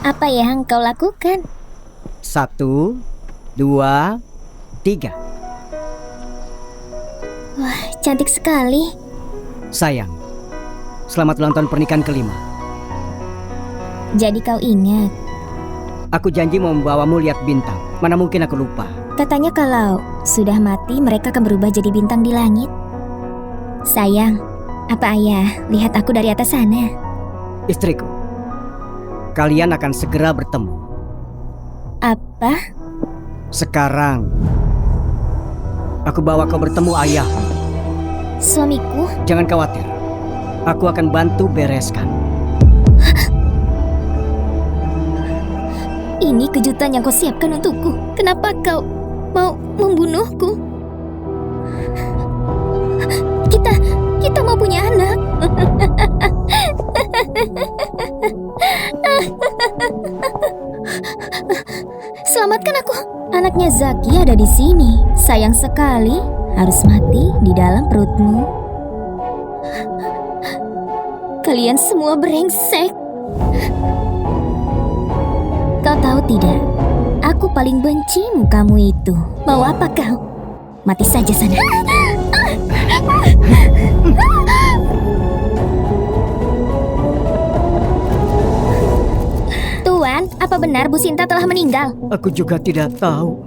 Apa yang kau lakukan? 1, 2, 3. Wah, cantik sekali. Sayang, selamat ulang tahun pernikahan kelima. Jadi kau ingat, Aku janji mau membawamu lihat bintang. Mana mungkin aku lupa. katanya kalau sudah mati mereka akan berubah jadi bintang di langit. Sayang, apa ayah lihat aku dari atas sana? Istriku, kalian akan segera bertemu. Apa? Sekarang aku bawa kau bertemu ayah. Suamiku? Jangan khawatir, aku akan bantu bereskan. Ini kejutan yang kau siapkan untukku. Kenapa kau mau membunuhku? Kita mau punya anak. Selamatkan aku. Anaknya Zaki ada di sini. Sayang sekali harus mati di dalam perutmu. Kalian semua brengsek. Kau tahu tidak? Aku paling benci mukamu itu. Mau apa kau? Mati saja sana. Tuan, apa benar Bu Sinta telah meninggal? Aku juga tidak tahu.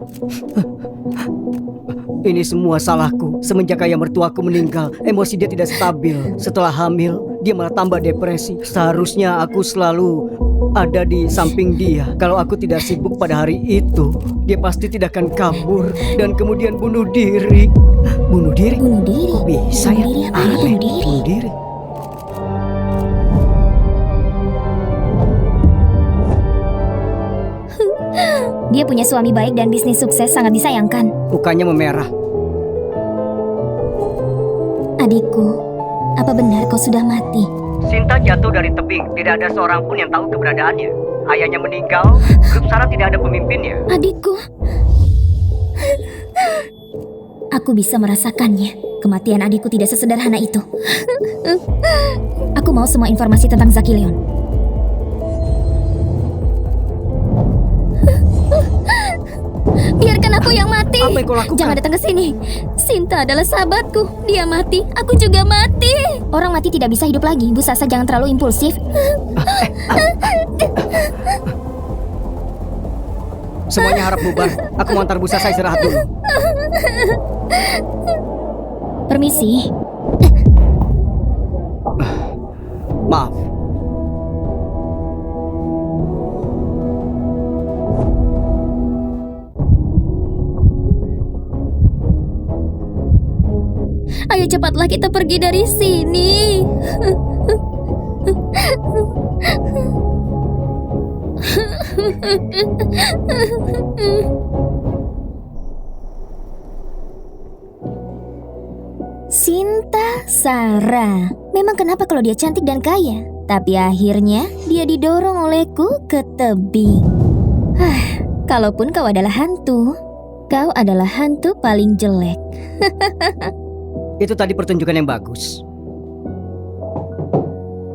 Ini semua salahku. Semenjak ayah mertuaku meninggal, emosi dia tidak stabil. Setelah hamil, dia malah tambah depresi. Seharusnya aku selalu ada di samping dia. Kalau aku tidak sibuk pada hari itu, dia pasti tidak akan kabur dan kemudian bunuh diri. Bunuh diri? Bunuh diri? Kok bisa Bunuh ya? diri apa? Aneh. Bunuh diri? Bunuh diri. Dia punya suami baik dan bisnis sukses, sangat disayangkan. Mukanya memerah. Adikku, apa benar kau sudah mati? Sinta jatuh dari tebing. Tidak ada seorang pun yang tahu keberadaannya. Ayahnya meninggal. Grup Sarah tidak ada pemimpinnya. Adikku. Aku bisa merasakannya. Kematian adikku tidak sesederhana itu. Aku mau semua informasi tentang Zaki Leon. Biarkan aku yang mati. Apa yang kau lakukan? Jangan datang ke sini. Sinta adalah sahabatku. Dia mati, aku juga mati. Orang mati tidak bisa hidup lagi. Bu Sasa, jangan terlalu impulsif. Semuanya harap bubar. Aku mau antar Bu Sasa istirahat dulu. Permisi. Maaf. Ayo cepatlah kita pergi dari sini. Sinta Sarah. Memang kenapa kalau dia cantik dan kaya? Tapi akhirnya dia didorong olehku ke tebing. Kalaupun kau adalah hantu, kau adalah hantu paling jelek. Itu tadi pertunjukan yang bagus.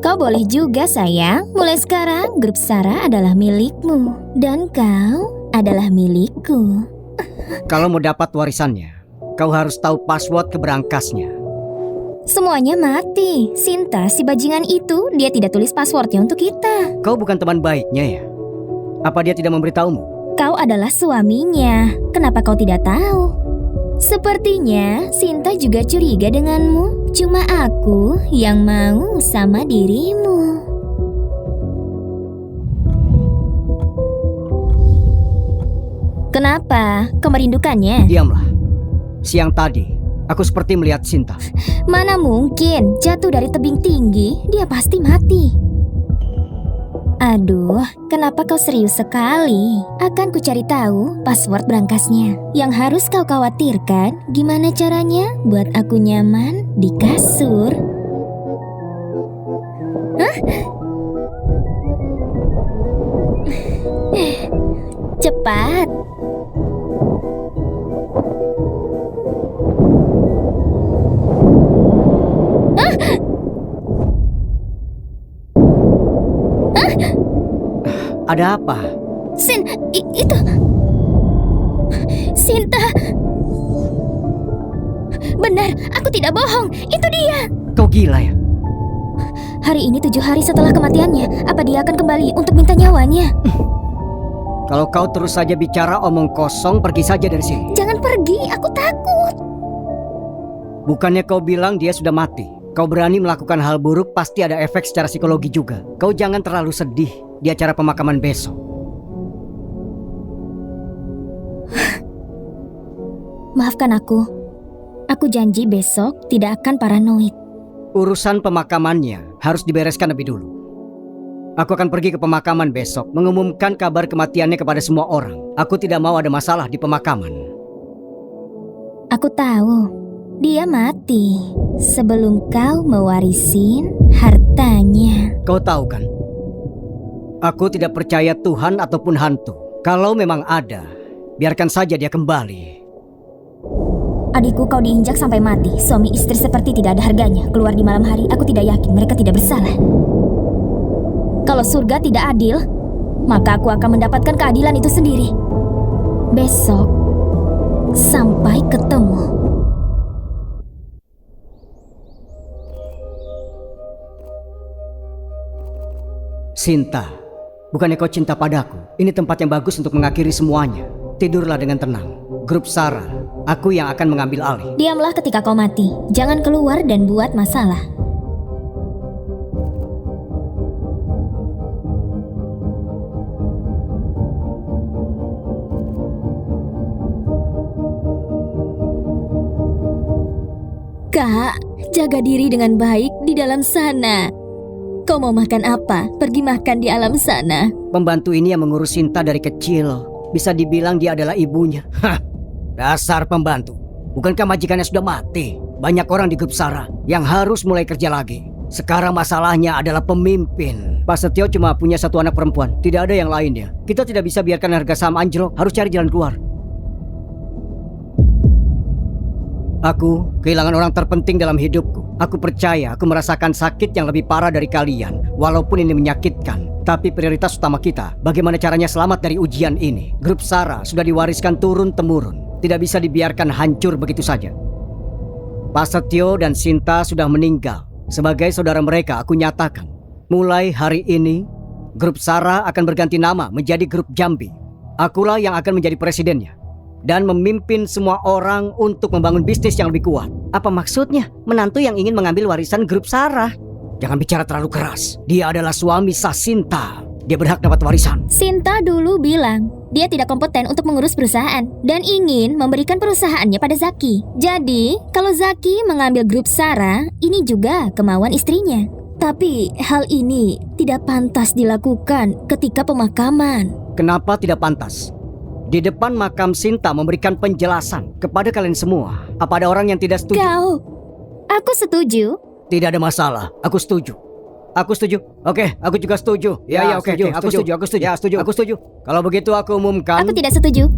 Kau boleh juga sayang. Mulai sekarang grup Sarah adalah milikmu. Dan kau adalah milikku. Kalau mau dapat warisannya, kau harus tahu password ke berangkasnya. Semuanya mati. Sinta, si bajingan itu, dia tidak tulis passwordnya untuk kita. Kau bukan teman baiknya ya? Apa dia tidak memberitahumu? Kau adalah suaminya. Kenapa kau tidak tahu? Sepertinya Sinta juga curiga denganmu. Cuma aku yang mau sama dirimu. Kenapa? Kau merindukannya? Diamlah. Siang tadi, aku seperti melihat Sinta. Mana mungkin jatuh dari tebing tinggi, dia pasti mati. Aduh, kenapa kau serius sekali? Akan ku cari tahu password berangkasnya. Yang harus kau khawatirkan, gimana caranya buat aku nyaman di kasur? Hah? Cepat. Ada apa? Itu Sinta. Benar, aku tidak bohong. Itu dia. Kau gila ya? Hari ini 7 hari setelah kematiannya. Apa dia akan kembali untuk minta nyawanya? Kalau kau terus saja bicara omong kosong, pergi saja dari sini. Jangan pergi, aku takut. Bukannya kau bilang dia sudah mati? Kau berani melakukan hal buruk, pasti ada efek secara psikologi juga. Kau jangan terlalu sedih di acara pemakaman besok. Maafkan aku. Aku janji besok tidak akan paranoid. Urusan pemakamannya harus dibereskan lebih dulu. Aku akan pergi ke pemakaman besok, mengumumkan kabar kematiannya kepada semua orang. Aku tidak mau ada masalah di pemakaman. Aku tahu, dia mati sebelum kau mewarisin hartanya. Kau tahu kan? Aku tidak percaya Tuhan ataupun hantu. Kalau memang ada, biarkan saja dia kembali. Adikku, kau diinjak sampai mati. Suami istri seperti tidak ada harganya. Keluar di malam hari, aku tidak yakin mereka tidak bersalah. Kalau surga tidak adil, maka aku akan mendapatkan keadilan itu sendiri. Besok, sampai ketemu. Sinta, bukannya kau cinta padaku? Ini tempat yang bagus untuk mengakhiri semuanya. Tidurlah dengan tenang. Grup Sarah, aku yang akan mengambil alih. Diamlah ketika kau mati. Jangan keluar dan buat masalah. Kak, jaga diri dengan baik di dalam sana. Kau mau makan apa? Pergi makan di alam sana. Pembantu ini yang mengurus Sinta dari kecil. Bisa dibilang dia adalah ibunya. Hah, dasar pembantu. Bukankah majikannya sudah mati? Banyak orang di grup Sarah yang harus mulai kerja lagi. Sekarang masalahnya adalah pemimpin. Pak Setio cuma punya satu anak perempuan. Tidak ada yang lainnya. Kita tidak bisa biarkan harga saham anjlok. Harus cari jalan keluar. Aku kehilangan orang terpenting dalam hidupku. Aku percaya aku merasakan sakit yang lebih parah dari kalian. Walaupun ini menyakitkan, tapi prioritas utama kita, bagaimana caranya selamat dari ujian ini. Grup Sarah sudah diwariskan turun-temurun. Tidak bisa dibiarkan hancur begitu saja. Pak Setio dan Sinta sudah meninggal. Sebagai saudara mereka, aku nyatakan, mulai hari ini, Grup Sarah akan berganti nama menjadi Grup Jambi. Akulah yang akan menjadi presidennya dan memimpin semua orang untuk membangun bisnis yang lebih kuat. Apa maksudnya? Menantu yang ingin mengambil warisan Grup Sarah? Jangan bicara terlalu keras. Dia adalah suami sah Sinta. Dia berhak dapat warisan. Sinta dulu bilang dia tidak kompeten untuk mengurus perusahaan dan ingin memberikan perusahaannya pada Zaki. Jadi, kalau Zaki mengambil Grup Sarah, ini juga kemauan istrinya. Tapi hal ini tidak pantas dilakukan ketika pemakaman. Kenapa tidak pantas? Di depan makam Sinta memberikan penjelasan kepada kalian semua. Apa ada orang yang tidak setuju? Aku setuju. Tidak ada masalah, aku setuju. Aku setuju. Oke, aku juga setuju. Ya, oke, aku setuju. Ya, setuju. Aku setuju. Kalau begitu aku umumkan. Aku tidak setuju.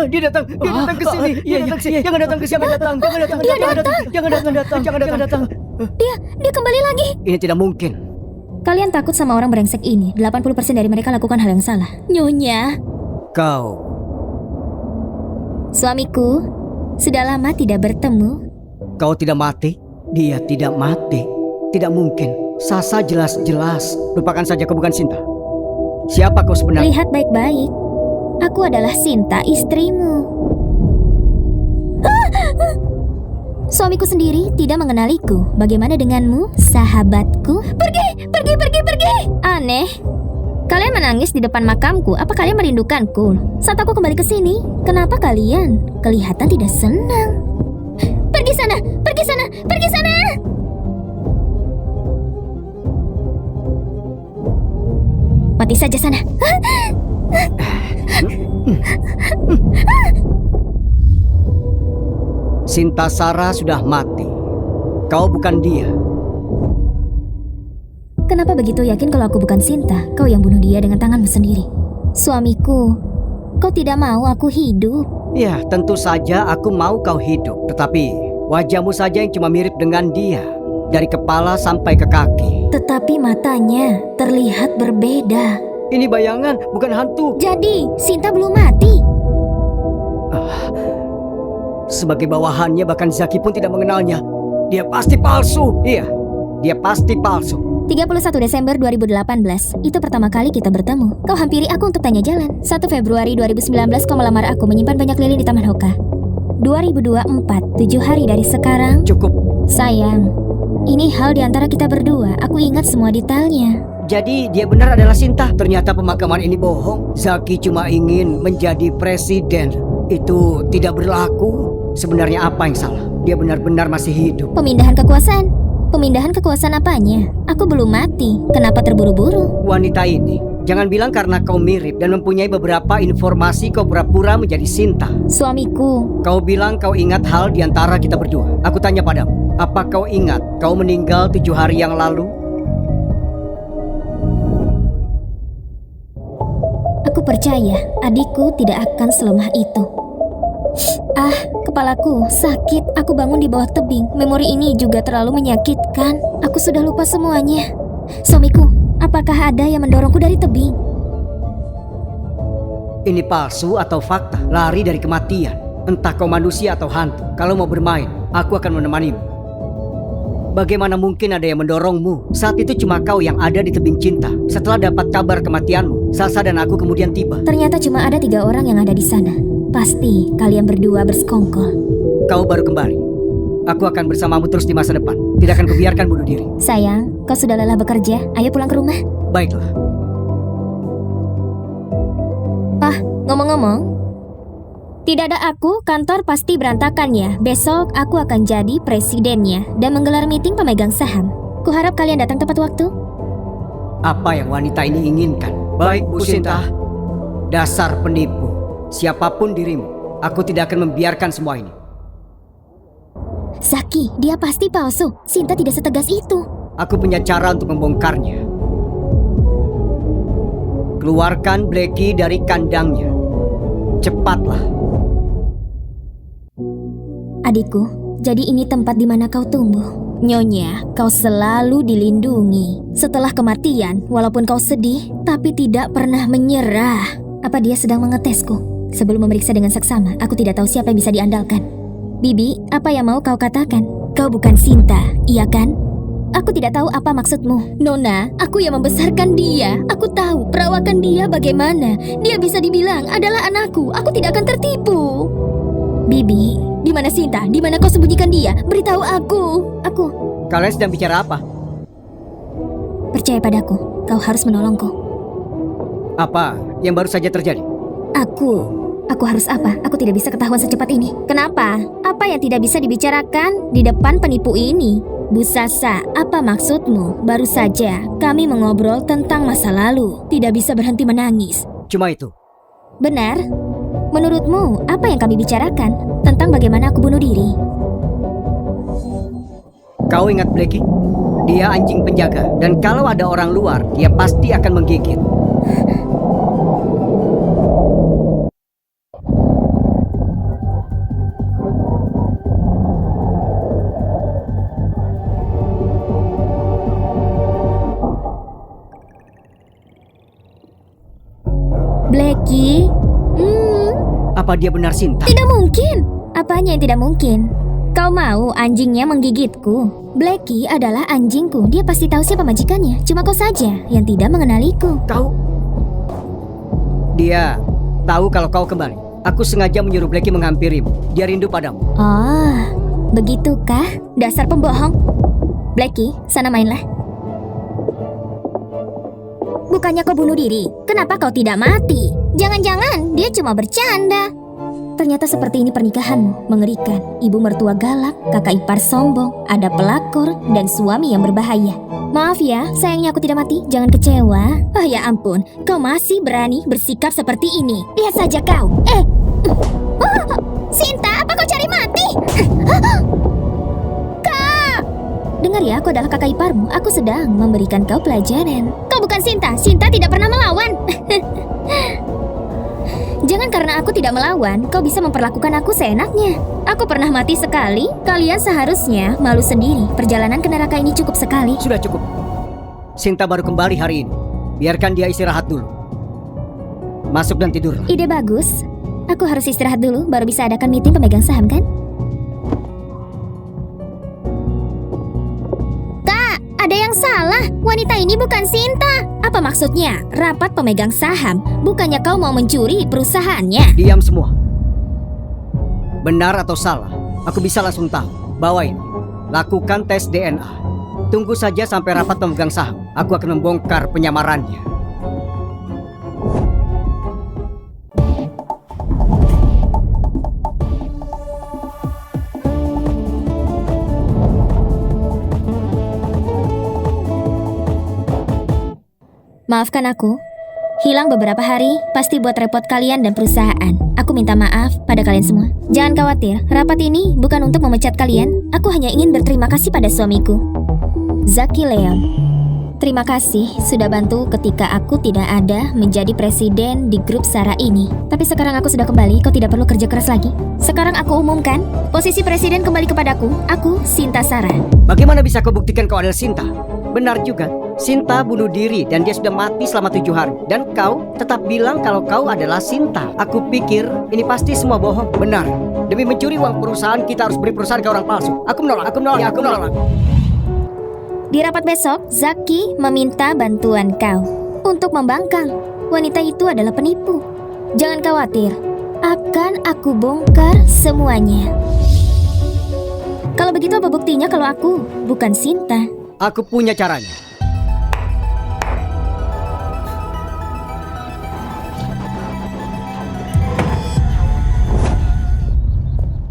Dia datang ke sini. Jangan datang ke sini. Jangan datang. Dia kembali lagi. Ini tidak mungkin. Kalian takut sama orang brengsek ini. 80% dari mereka lakukan hal yang salah. Nyonya, Kau, suamiku, sudah lama tidak bertemu. kau tidak mati. Dia tidak mati. Tidak mungkin. Sasa jelas-jelas. Lupakan saja, kau bukan Sinta. Siapa kau sebenarnya? Lihat baik-baik. Aku adalah Sinta, istrimu. Suamiku sendiri tidak mengenaliku. Bagaimana denganmu, sahabatku? Pergi! Aneh. Kalian menangis di depan makamku. Apa kalian merindukanku? Saat aku kembali ke sini, kenapa kalian kelihatan tidak senang? Pergi sana! Mati saja sana. Sinta Sarah sudah mati. Kau bukan dia. Kenapa begitu yakin kalau aku bukan Sinta? Kau yang bunuh dia dengan tanganmu sendiri. Suamiku, kau tidak mau aku hidup. Ya, tentu saja aku mau kau hidup. Tetapi wajahmu saja yang cuma mirip dengan dia, dari kepala sampai ke kaki. Tetapi matanya terlihat berbeda. Ini bayangan, bukan hantu. Jadi, Sinta belum mati. Sebagai bawahannya, bahkan Zaki pun tidak mengenalnya. Dia pasti palsu. Iya, dia pasti palsu. 31 Desember 2018, itu pertama kali kita bertemu. Kau hampiri aku untuk tanya jalan. 1 Februari 2019, kau melamar aku menyimpan banyak lilin di Taman Hoka. 2024, 7 hari dari sekarang. Cukup. Sayang, ini hal di antara kita berdua. Aku ingat semua detailnya. Jadi dia benar adalah Sinta. Ternyata pemakaman ini bohong. Zaki cuma ingin menjadi presiden. Itu tidak berlaku. Sebenarnya apa yang salah? Dia benar-benar masih hidup. Pemindahan kekuasaan. Pemindahan kekuasaan apanya? Aku belum mati. Kenapa terburu-buru? Wanita ini, jangan bilang karena kau mirip dan mempunyai beberapa informasi kau pura-pura menjadi Sinta. Suamiku. Kau bilang kau ingat hal di antara kita berdua. Aku tanya padamu, apa kau ingat kau meninggal 7 hari yang lalu? Aku percaya adikku tidak akan selemah itu. Kepalaku sakit. Aku bangun di bawah tebing. Memori ini juga terlalu menyakitkan. Aku sudah lupa semuanya. Suamiku, apakah ada yang mendorongku dari tebing? Ini palsu atau fakta? Lari dari kematian. Entah kau manusia atau hantu. Kalau mau bermain, aku akan menemanimu. Bagaimana mungkin ada yang mendorongmu? Saat itu cuma kau yang ada di tebing cinta. Setelah dapat kabar kematianmu, Salsa dan aku kemudian tiba. Ternyata cuma ada 3 orang yang ada di sana. Pasti kalian berdua bersekongkol. Kau baru kembali. Aku akan bersamamu terus di masa depan. Tidak akan kubiarkan bunuh diri. Sayang, kau sudah lelah bekerja. Ayo pulang ke rumah. Baiklah. Ngomong-ngomong, tidak ada aku, kantor pasti berantakan ya. Besok aku akan jadi presidennya dan menggelar meeting pemegang saham. Kuharap kalian datang tepat waktu. Apa yang wanita ini inginkan? Baik, Bu Sinta. Dasar penipu. Siapapun dirimu, aku tidak akan membiarkan semua ini. Zaki, dia pasti palsu. Sinta tidak setegas itu. Aku punya cara untuk membongkarnya. Keluarkan Blackie dari kandangnya. Cepatlah. Adikku, jadi ini tempat di mana kau tumbuh. Nyonya, kau selalu dilindungi. Setelah kematian, walaupun kau sedih, tapi tidak pernah menyerah. Apa dia sedang mengetesku? Sebelum memeriksa dengan seksama, aku tidak tahu siapa yang bisa diandalkan. Bibi, apa yang mau kau katakan? Kau bukan Sinta, iya kan? Aku tidak tahu apa maksudmu. Nona, aku yang membesarkan dia. Aku tahu perawakan dia bagaimana. Dia bisa dibilang adalah anakku. Aku tidak akan tertipu. Bibi, di mana Sinta? Di mana kau sembunyikan dia? Beritahu aku. Kalian sedang bicara apa? Percaya padaku, kau harus menolongku. Apa yang baru saja terjadi? Aku harus apa? Aku tidak bisa ketahuan secepat ini. Kenapa? Apa yang tidak bisa dibicarakan di depan penipu ini? Bu Sasa, apa maksudmu? Baru saja kami mengobrol tentang masa lalu. Tidak bisa berhenti menangis. Cuma itu. Benar? Menurutmu, apa yang kami bicarakan? Tentang bagaimana aku bunuh diri. Kau ingat Blackie? Dia anjing penjaga. Dan kalau ada orang luar, dia pasti akan menggigit. Blackie? Apa dia benar Sinta? Tidak mungkin. Apanya yang tidak mungkin? Kau mau anjingnya menggigitku? Blackie adalah anjingku. Dia pasti tahu siapa majikannya. Cuma kau saja yang tidak mengenaliku. Kau? Dia tahu kalau kau kembali. Aku sengaja menyuruh Blackie menghampirimu. Dia rindu padamu. Oh, begitukah? Dasar pembohong. Blackie, sana mainlah. Bukannya kau bunuh diri? Kenapa kau tidak mati? Jangan-jangan dia cuma bercanda. Ternyata seperti ini pernikahanmu. Mengerikan. Ibu mertua galak, kakak ipar sombong, ada pelakor, dan suami yang berbahaya. Maaf ya, sayangnya aku tidak mati. Jangan kecewa. Oh ya ampun, kau masih berani bersikap seperti ini. Lihat saja kau. Sinta, apa kau cari mati? Kak! Dengar ya, aku adalah kakak iparmu. Aku sedang memberikan kau pelajaran. Kau bukan Sinta. Sinta tidak pernah melawan. aku tidak melawan, kau bisa memperlakukan aku seenaknya. Aku pernah mati sekali, kalian seharusnya malu sendiri. Perjalanan ke neraka ini cukup sekali. Sudah cukup. Sinta baru kembali hari ini. Biarkan dia istirahat dulu. Masuk dan tidur. Ide bagus. Aku harus istirahat dulu, baru bisa adakan meeting pemegang saham kan? Kak, ada yang salah. Wanita ini bukan Sinta. Apa maksudnya? Rapat pemegang saham. Bukannya kau mau mencuri perusahaannya? Diam semua. Benar atau salah, aku bisa langsung tahu. Bawa ini. Lakukan tes DNA. Tunggu saja sampai rapat pemegang saham. Aku akan membongkar penyamarannya. Maafkan aku. Hilang beberapa hari, pasti buat repot kalian dan perusahaan. Aku minta maaf pada kalian semua. Jangan khawatir, rapat ini bukan untuk memecat kalian. Aku hanya ingin berterima kasih pada suamiku, Zaki Leon. Terima kasih sudah bantu ketika aku tidak ada menjadi presiden di grup Sarah ini. Tapi sekarang aku sudah kembali, kau tidak perlu kerja keras lagi. Sekarang aku umumkan, posisi presiden kembali kepadaku. Aku Sinta Sarah. Bagaimana bisa kau buktikan kau adalah Sinta? Benar juga. Sinta bunuh diri dan dia sudah mati selama 7 hari. Dan kau tetap bilang kalau kau adalah Sinta. Aku pikir ini pasti semua bohong. Benar. Demi mencuri uang perusahaan kita harus beri perusahaan ke orang palsu. Aku menolak. Aku menolak. Di rapat besok, Zaki meminta bantuan kau untuk membangkang. Wanita itu adalah penipu. Jangan khawatir, akan aku bongkar semuanya. Kalau begitu apa buktinya kalau aku bukan Sinta? Aku punya caranya.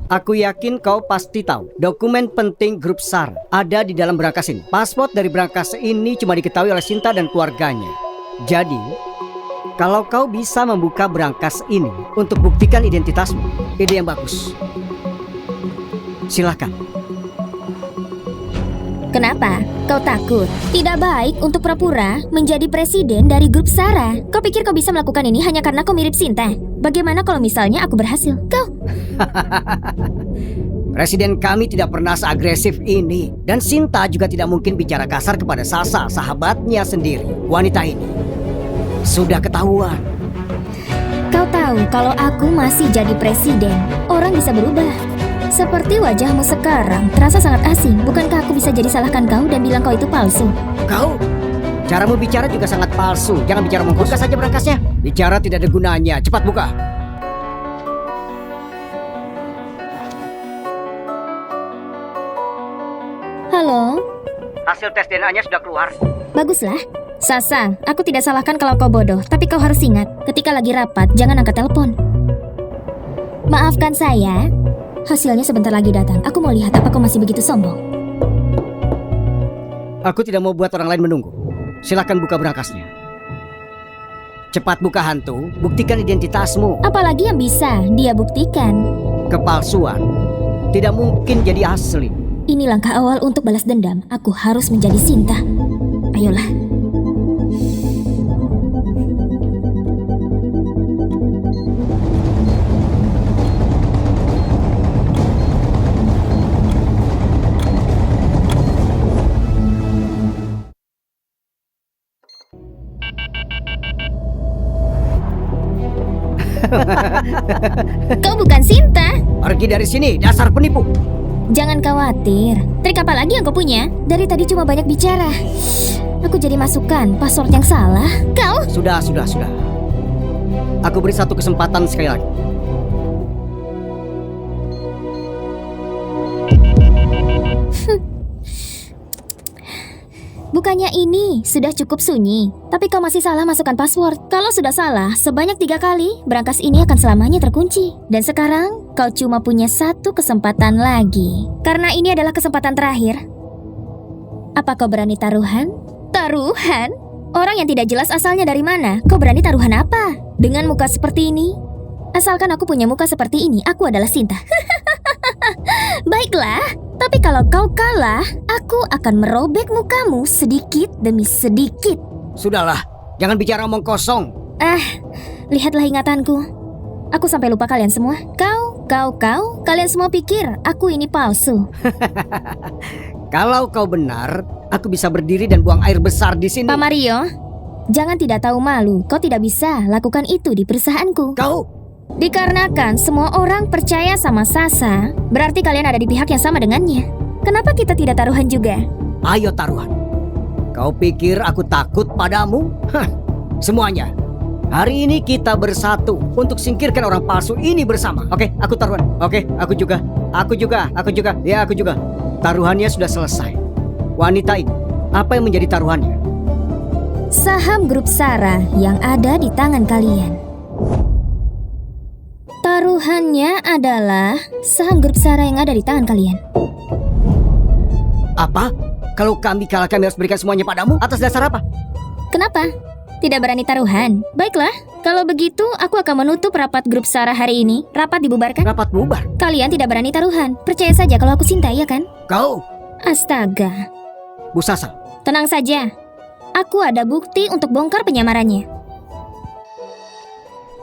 Aku yakin kau pasti tahu dokumen penting grup SAR ada di dalam berangkas ini. Paspor dari berangkas ini cuma diketahui oleh Sinta dan keluarganya. Jadi, kalau kau bisa membuka berangkas ini untuk buktikan identitasmu, ide yang bagus. Silakan. Kenapa? Kau takut? Tidak baik untuk pura-pura menjadi presiden dari grup Sarah. Kau pikir kau bisa melakukan ini hanya karena kau mirip Sinta? Bagaimana kalau misalnya aku berhasil? Kau... Presiden kami tidak pernah seagresif ini. Dan Sinta juga tidak mungkin bicara kasar kepada Sasa, sahabatnya sendiri. Wanita ini sudah ketahuan. Kau tahu kalau aku masih jadi presiden, orang bisa berubah. Seperti wajahmu sekarang, terasa sangat asing. Bukankah aku bisa jadi salahkan kau dan bilang kau itu palsu? Kau, caramu bicara juga sangat palsu. Jangan bicara mengkos. Buka saja berangkasnya. Bicara tidak ada gunanya. Cepat buka. Halo? Hasil tes DNA-nya sudah keluar. Baguslah. Sasa, aku tidak salahkan kalau kau bodoh. Tapi kau harus ingat, ketika lagi rapat, jangan angkat telepon. Maafkan saya. Hasilnya sebentar lagi datang. Aku mau lihat apa kau masih begitu sombong. Aku tidak mau buat orang lain menunggu. Silakan buka berangkasnya. Cepat buka hantu, buktikan identitasmu. Apalagi yang bisa dia buktikan? Kepalsuan tidak mungkin jadi asli. Ini langkah awal untuk balas dendam. Aku harus menjadi Sinta. Ayolah. Kau bukan Sinta. Pergi dari sini, dasar penipu. Jangan khawatir. Trik apa lagi yang kau punya? Dari tadi cuma banyak bicara. Aku jadi masukkan password yang salah. Kau? Sudah. Aku beri satu kesempatan sekali lagi. Bukannya ini sudah cukup sunyi, tapi kau masih salah masukkan password. Kalau sudah salah sebanyak 3 kali, berangkas ini akan selamanya terkunci. Dan sekarang kau cuma punya satu kesempatan lagi. Karena ini adalah kesempatan terakhir. Apa kau berani taruhan? Taruhan? Orang yang tidak jelas asalnya dari mana. Kau berani taruhan apa? Dengan muka seperti ini? Asalkan aku punya muka seperti ini, aku adalah Sinta. Baiklah, tapi kalau kau kalah, aku akan merobek mukamu sedikit demi sedikit. Sudahlah, jangan bicara omong kosong. Lihatlah ingatanku. Aku sampai lupa kalian semua. Kalian semua pikir aku ini palsu. Kalau kau benar, aku bisa berdiri dan buang air besar di sini. Pak Mario, jangan tidak tahu malu. Kau tidak bisa lakukan itu di perusahaanku. Kau Dikarenakan semua orang percaya sama Sasa, berarti kalian ada di pihak yang sama dengannya. Kenapa kita tidak taruhan juga? ayo taruhan. Kau pikir aku takut padamu? Hah, semuanya. Hari ini kita bersatu untuk singkirkan orang palsu ini bersama. Oke, aku taruhan. Oke, aku juga. Ya, aku juga. Taruhannya sudah selesai. Wanita ini, apa yang menjadi taruhannya? Saham grup Sarah yang ada di tangan kalian. Taruhannya adalah saham grup Sarah yang ada di tangan kalian. Apa? Kalau kami kalah, kami harus berikan semuanya padamu? Atas dasar apa? Kenapa? Tidak berani taruhan? Baiklah, kalau begitu aku akan menutup rapat grup Sarah hari ini. Rapat dibubarkan. Rapat bubar. Kalian tidak berani taruhan. Percaya saja kalau aku Sinta, ya kan? Kau, Astaga. Bu Sasa. Tenang saja. Aku ada bukti untuk bongkar penyamarannya.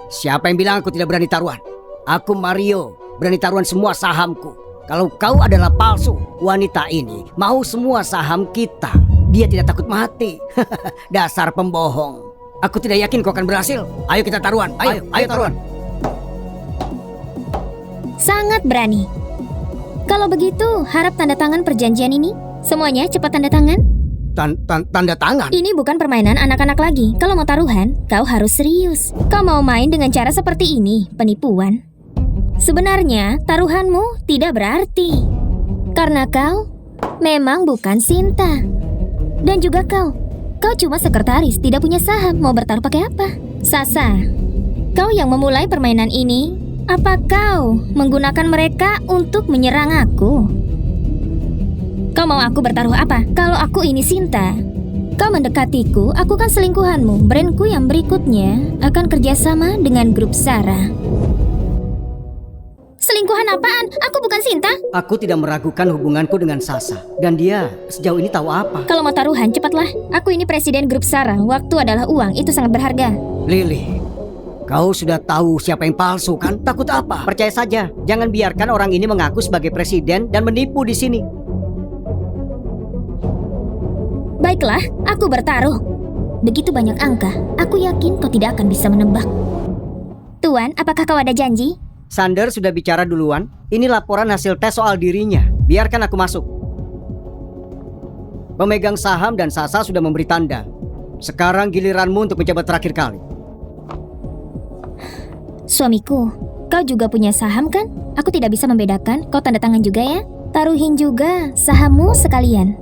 Siapa yang bilang aku tidak berani taruhan? Aku Mario, berani taruhan semua sahamku. Kalau kau adalah palsu, wanita ini mau semua saham kita. Dia tidak takut mati. Dasar pembohong. Aku tidak yakin kau akan berhasil. Ayo kita taruhan. Ayo taruhan. Sangat berani. Kalau begitu, harap tanda tangan perjanjian ini. Semuanya cepat tanda tangan. Tanda tangan. Ini bukan permainan anak-anak lagi. Kalau mau taruhan, kau harus serius. Kau mau main dengan cara seperti ini, penipuan. Sebenarnya, taruhanmu tidak berarti. Karena kau memang bukan Sinta. Dan juga kau cuma sekretaris, tidak punya saham. Mau bertaruh pakai apa? Sasa, kau yang memulai permainan ini. Apa kau menggunakan mereka untuk menyerang aku? Kau mau aku bertaruh apa? Kalau aku ini Sinta, kau mendekatiku, aku kan selingkuhanmu. Brandku yang berikutnya akan kerjasama dengan grup Sarah. Selingkuhan apaan? Aku bukan Sinta. Aku tidak meragukan hubunganku dengan Sasa. Dan dia sejauh ini tahu apa. Kalau mau taruhan, cepatlah. Aku ini presiden grup Sarah. Waktu adalah uang, itu sangat berharga. Lily, kau sudah tahu siapa yang palsu kan? Takut apa? Percaya saja. Jangan biarkan orang ini mengaku sebagai presiden dan menipu di sini. Baiklah, aku bertaruh. Begitu banyak angka, aku yakin kau tidak akan bisa menebak. Tuan, apakah kau ada janji? Sander sudah bicara duluan. Ini laporan hasil tes soal dirinya. Biarkan aku masuk. Pemegang saham dan Sasa sudah memberi tanda. Sekarang giliranmu untuk menjabat terakhir kali. Suamiku, kau juga punya saham kan? Aku tidak bisa membedakan. Kau tanda tangan juga ya? Taruhin juga sahammu sekalian.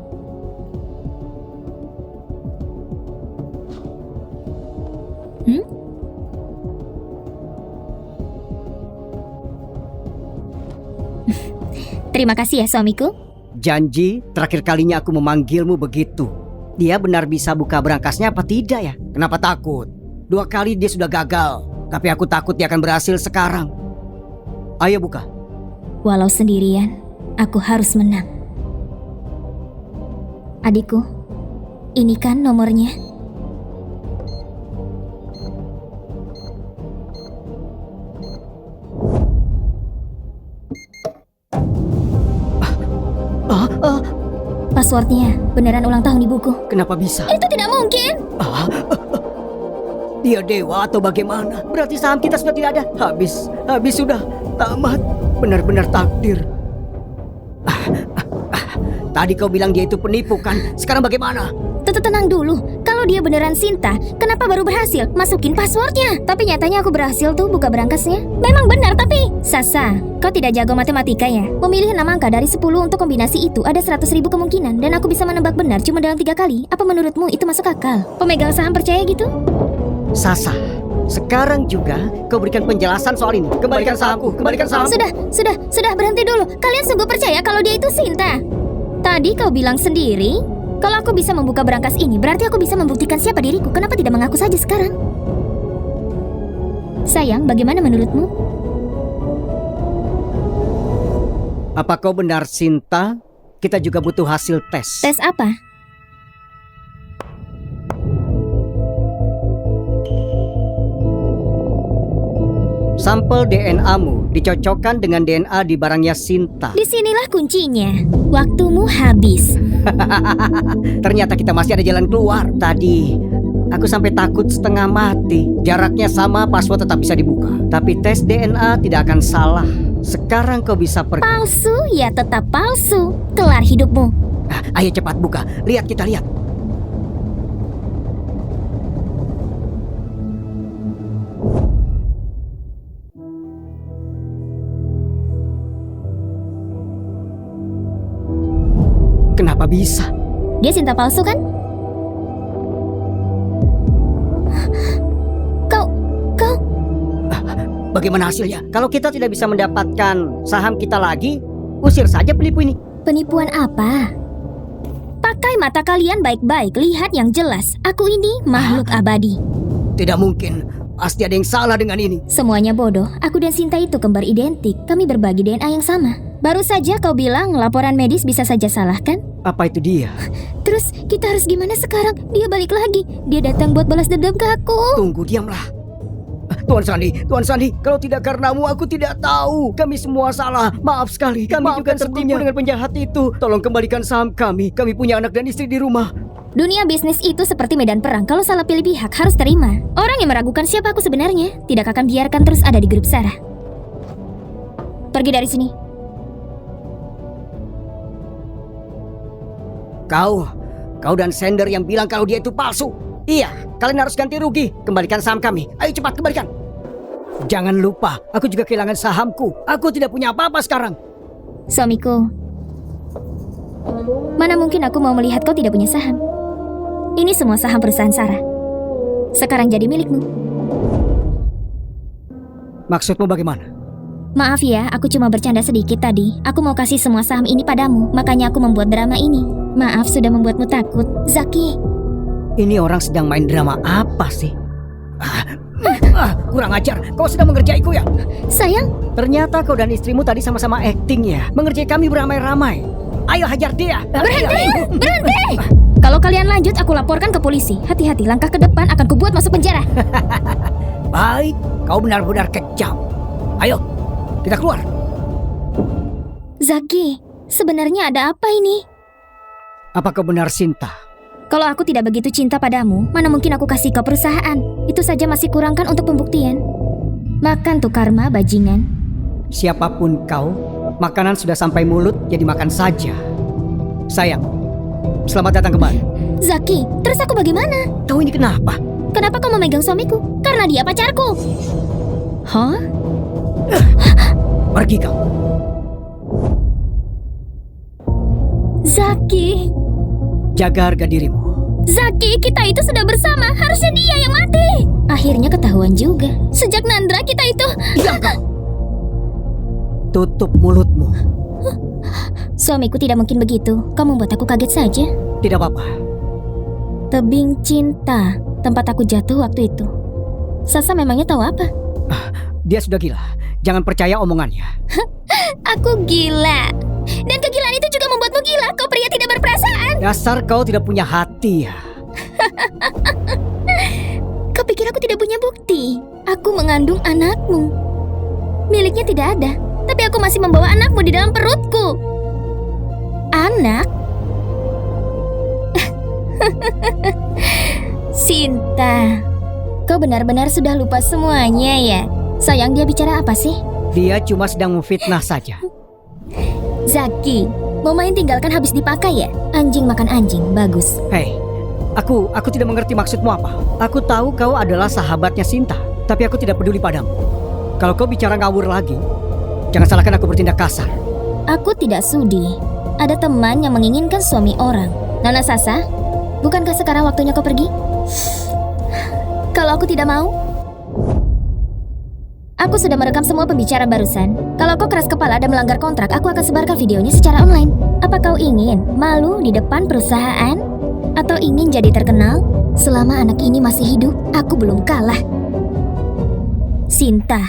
Terima kasih ya suamiku. Janji terakhir kalinya aku memanggilmu begitu. Dia benar bisa buka berangkasnya apa tidak ya? Kenapa takut? 2 kali dia sudah gagal. Tapi aku takut dia akan berhasil sekarang. Ayo buka. Walau sendirian, aku harus menang. Adikku, ini kan nomornya. Passwordnya beneran ulang tahun ibuku. Kenapa bisa? Itu tidak mungkin. Dia dewa atau bagaimana? Berarti saham kita sudah tidak ada. Habis sudah. Tamat. Benar-benar takdir. Tadi kau bilang dia itu penipu kan? Sekarang bagaimana? Tenang dulu. Kalau dia beneran Sinta, kenapa baru berhasil masukin passwordnya? Tapi nyatanya aku berhasil tuh buka berangkasnya. Memang benar tapi... Sasa, kau tidak jago matematika ya? Memilih 6 angka dari 10 untuk kombinasi itu ada 100.000 kemungkinan. Dan aku bisa menebak benar cuma dalam 3 kali. Apa menurutmu itu masuk akal? Pemegang saham percaya gitu? Sasa, sekarang juga kau berikan penjelasan soal ini. Kembalikan sahamku, kembalikan sahamku. Sudah berhenti dulu. Kalian sungguh percaya kalau dia itu Sinta? Tadi kau bilang sendiri, kalau aku bisa membuka berangkas ini, berarti aku bisa membuktikan siapa diriku. Kenapa tidak mengaku saja sekarang? Sayang, bagaimana menurutmu? Apa kau benar Sinta? Kita juga butuh hasil tes. Tes apa? Sampel DNA-mu dicocokkan dengan DNA di barangnya Sinta. Disinilah kuncinya. Waktumu habis. Ternyata kita masih ada jalan keluar. Tadi aku sampai takut setengah mati. Jaraknya sama, password tetap bisa dibuka. Tapi tes DNA tidak akan salah. Sekarang kau bisa pergi. Palsu ya tetap palsu. Kelar hidupmu. Ayo cepat buka. Lihat, kita lihat. Kenapa bisa? Dia Sinta palsu kan? Kau... Bagaimana hasilnya? Kalau kita tidak bisa mendapatkan saham kita lagi, usir saja penipu ini. Penipuan apa? Pakai mata kalian baik-baik, lihat yang jelas. Aku ini makhluk abadi. Tidak mungkin. Pasti ada yang salah dengan ini. Semuanya bodoh. Aku dan Sinta itu kembar identik. Kami berbagi DNA yang sama. Baru saja kau bilang laporan medis bisa saja salah kan? Apa itu dia? Terus kita harus gimana sekarang? Dia balik lagi. Dia datang buat balas dendam ke aku. Tunggu, diamlah. Tuan Sandi, kalau tidak karenamu aku tidak tahu. Kami semua salah. Maaf sekali. Kami juga tertipu dengan penjahat itu. Tolong kembalikan saham kami. Kami punya anak dan istri di rumah. Dunia bisnis itu seperti medan perang. Kalau salah pilih pihak harus terima. Orang yang meragukan siapa aku sebenarnya tidak akan biarkan terus ada di grup Sarah. Pergi dari sini. Kau dan Sender yang bilang kalau dia itu palsu. Iya, kalian harus ganti rugi. Kembalikan saham kami. Ayo cepat kembalikan. Jangan lupa, aku juga kehilangan sahamku. Aku tidak punya apa-apa sekarang. Suamiku, mana mungkin aku mau melihat kau tidak punya saham? Ini semua saham perusahaan Sarah. Sekarang jadi milikmu. Maksudmu bagaimana? Maaf ya, aku cuma bercanda sedikit tadi. Aku mau kasih semua saham ini padamu, makanya aku membuat drama ini. Maaf sudah membuatmu takut, Zaki. Ini orang sedang main drama apa sih? Kurang ajar, kau sedang mengerjaiku ya? Sayang, ternyata kau dan istrimu tadi sama-sama acting ya. Mengerjai kami beramai-ramai. Ayo hajar dia. Berhenti! Kalau kalian lanjut, aku laporkan ke polisi. Hati-hati, langkah ke depan akan kubuat masuk penjara. Baik, kau benar-benar kejam. Ayo, kita keluar. Zaki, sebenarnya ada apa ini? Apa kau benar Sinta? Kalau aku tidak begitu cinta padamu, mana mungkin aku kasih ke perusahaan? Itu saja masih kurang kan untuk pembuktian. Makan tuh karma, bajingan. Siapapun kau, makanan sudah sampai mulut, jadi makan saja. Sayang, selamat datang kembali. Zaki, terus aku bagaimana? Kau ini kenapa? Kenapa kau memegang suamiku? Karena dia pacarku. Hah? Pergi kau. Zaki. Jaga harga dirimu. Zaki, kita itu sudah bersama. Harusnya dia yang mati. Akhirnya ketahuan juga. Sejak Nandra kita itu... Diam kau. Tutup mulutmu. Suamiku tidak mungkin begitu. Kamu membuat aku kaget saja. Tidak apa-apa. Tebing cinta, tempat aku jatuh waktu itu. Sasa memangnya tahu apa? Dia sudah gila. Jangan percaya omongannya. Aku gila. Dan kegilaan itu juga membuatmu gila. Kau pria tidak berperasaan. Dasar kau tidak punya hati ya. Kau pikir aku tidak punya bukti? Aku mengandung anakmu. Miliknya tidak ada, tapi aku masih membawa anakmu di dalam perutku. Anak? Sinta, kau benar-benar sudah lupa semuanya ya? Sayang, dia bicara apa sih? Dia cuma sedang memfitnah saja. Zaki, mau main tinggalkan habis dipakai ya? Anjing makan anjing, bagus. Hei, aku tidak mengerti maksudmu apa. Aku tahu kau adalah sahabatnya Sinta, tapi aku tidak peduli padamu. Kalau kau bicara ngawur lagi, jangan salahkan aku bertindak kasar. Aku tidak sudi. Ada teman yang menginginkan suami orang. Nana Sasa, bukankah sekarang waktunya kau pergi? Kalau aku tidak mau, aku sudah merekam semua pembicaraan barusan. Kalau kau keras kepala dan melanggar kontrak, aku akan sebarkan videonya secara online. Apa kau ingin malu di depan perusahaan? Atau ingin jadi terkenal? Selama anak ini masih hidup, aku belum kalah. Sinta,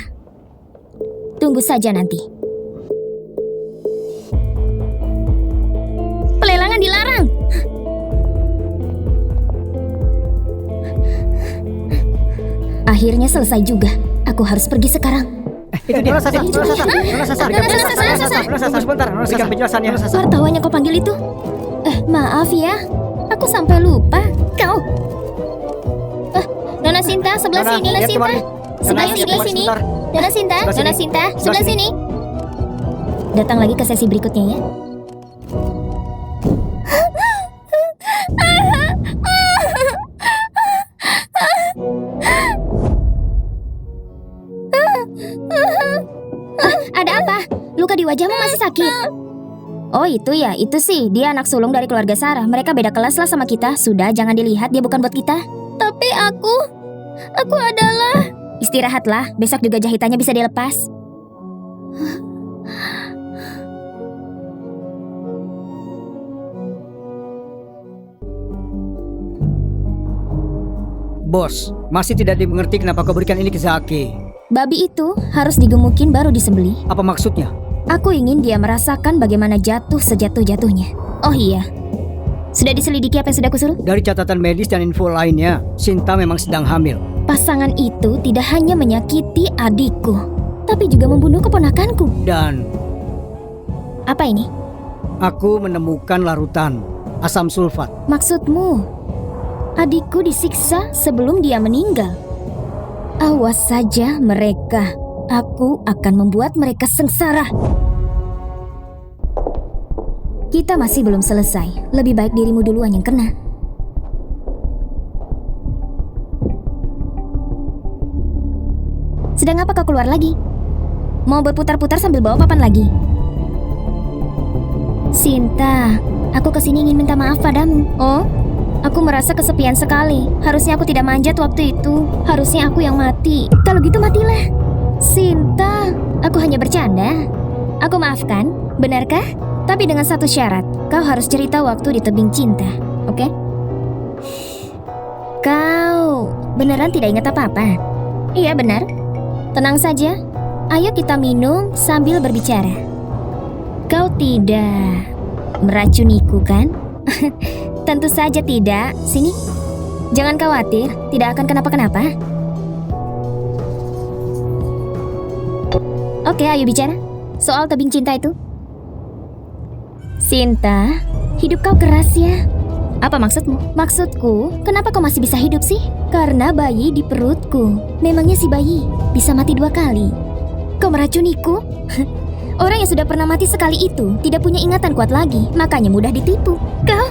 tunggu saja nanti. Pelelangan dilarang. Akhirnya selesai juga. Aku Aku harus pergi sekarang. Itu dia. Nona Sasa. Tunggu sebentar, Nona Sasa. Berikan penjelasannya. Wartawan yang kau panggil itu. Maaf ya. Aku sampai lupa. Kau. Nona Sinta, sebelah sini. Nona Sinta. Sebelah sini. Nona Sinta, sebelah sini. Datang lagi ke sesi berikutnya ya. Ada apa? Luka di wajahmu masih sakit? Oh itu ya, itu sih. Dia anak sulung dari keluarga Sarah. Mereka beda kelas lah sama kita. Sudah, jangan dilihat, dia bukan buat kita. Tapi aku adalah... Istirahatlah, besok juga jahitannya bisa dilepas. Bos, masih tidak dimengerti kenapa kau berikan ini ke Zaki. Babi itu harus digemukin baru disembelih. Apa maksudnya? Aku ingin dia merasakan bagaimana jatuh sejatuh-jatuhnya. Oh iya, sudah diselidiki apa yang sudah kusuruh? Dari catatan medis dan info lainnya, Sinta memang sedang hamil. Pasangan itu tidak hanya menyakiti adikku, tapi juga membunuh keponakanku. Dan Apa ini? aku menemukan larutan asam sulfat. Maksudmu, adikku disiksa sebelum dia meninggal? Awas saja mereka. Aku akan membuat mereka sengsara. Kita masih belum selesai. Lebih baik dirimu duluan yang kena. Sedang apa kau keluar lagi? Mau berputar-putar sambil bawa papan lagi? Sinta, aku kesini ingin minta maaf padamu. Oh? Aku merasa kesepian sekali. Harusnya aku tidak manjat waktu itu. Harusnya aku yang mati. Kalau gitu matilah. Sinta, aku hanya bercanda. Aku maafkan, benarkah? Tapi dengan satu syarat. Kau harus cerita waktu di tebing cinta, oke? Kau beneran tidak ingat apa-apa? Iya benar. Tenang saja. Ayo kita minum sambil berbicara. Kau tidak meracuniku kan? Tentu saja tidak. Sini. Jangan khawatir, tidak akan kenapa-kenapa. Oke, ayo bicara. Soal tebing cinta itu. Sinta, hidup kau keras ya. Apa maksudmu? Maksudku, kenapa kau masih bisa hidup sih? Karena bayi di perutku. Memangnya si bayi bisa mati 2 kali? Kau meracuniku? Orang yang sudah pernah mati sekali itu tidak punya ingatan kuat lagi, makanya mudah ditipu. Kau...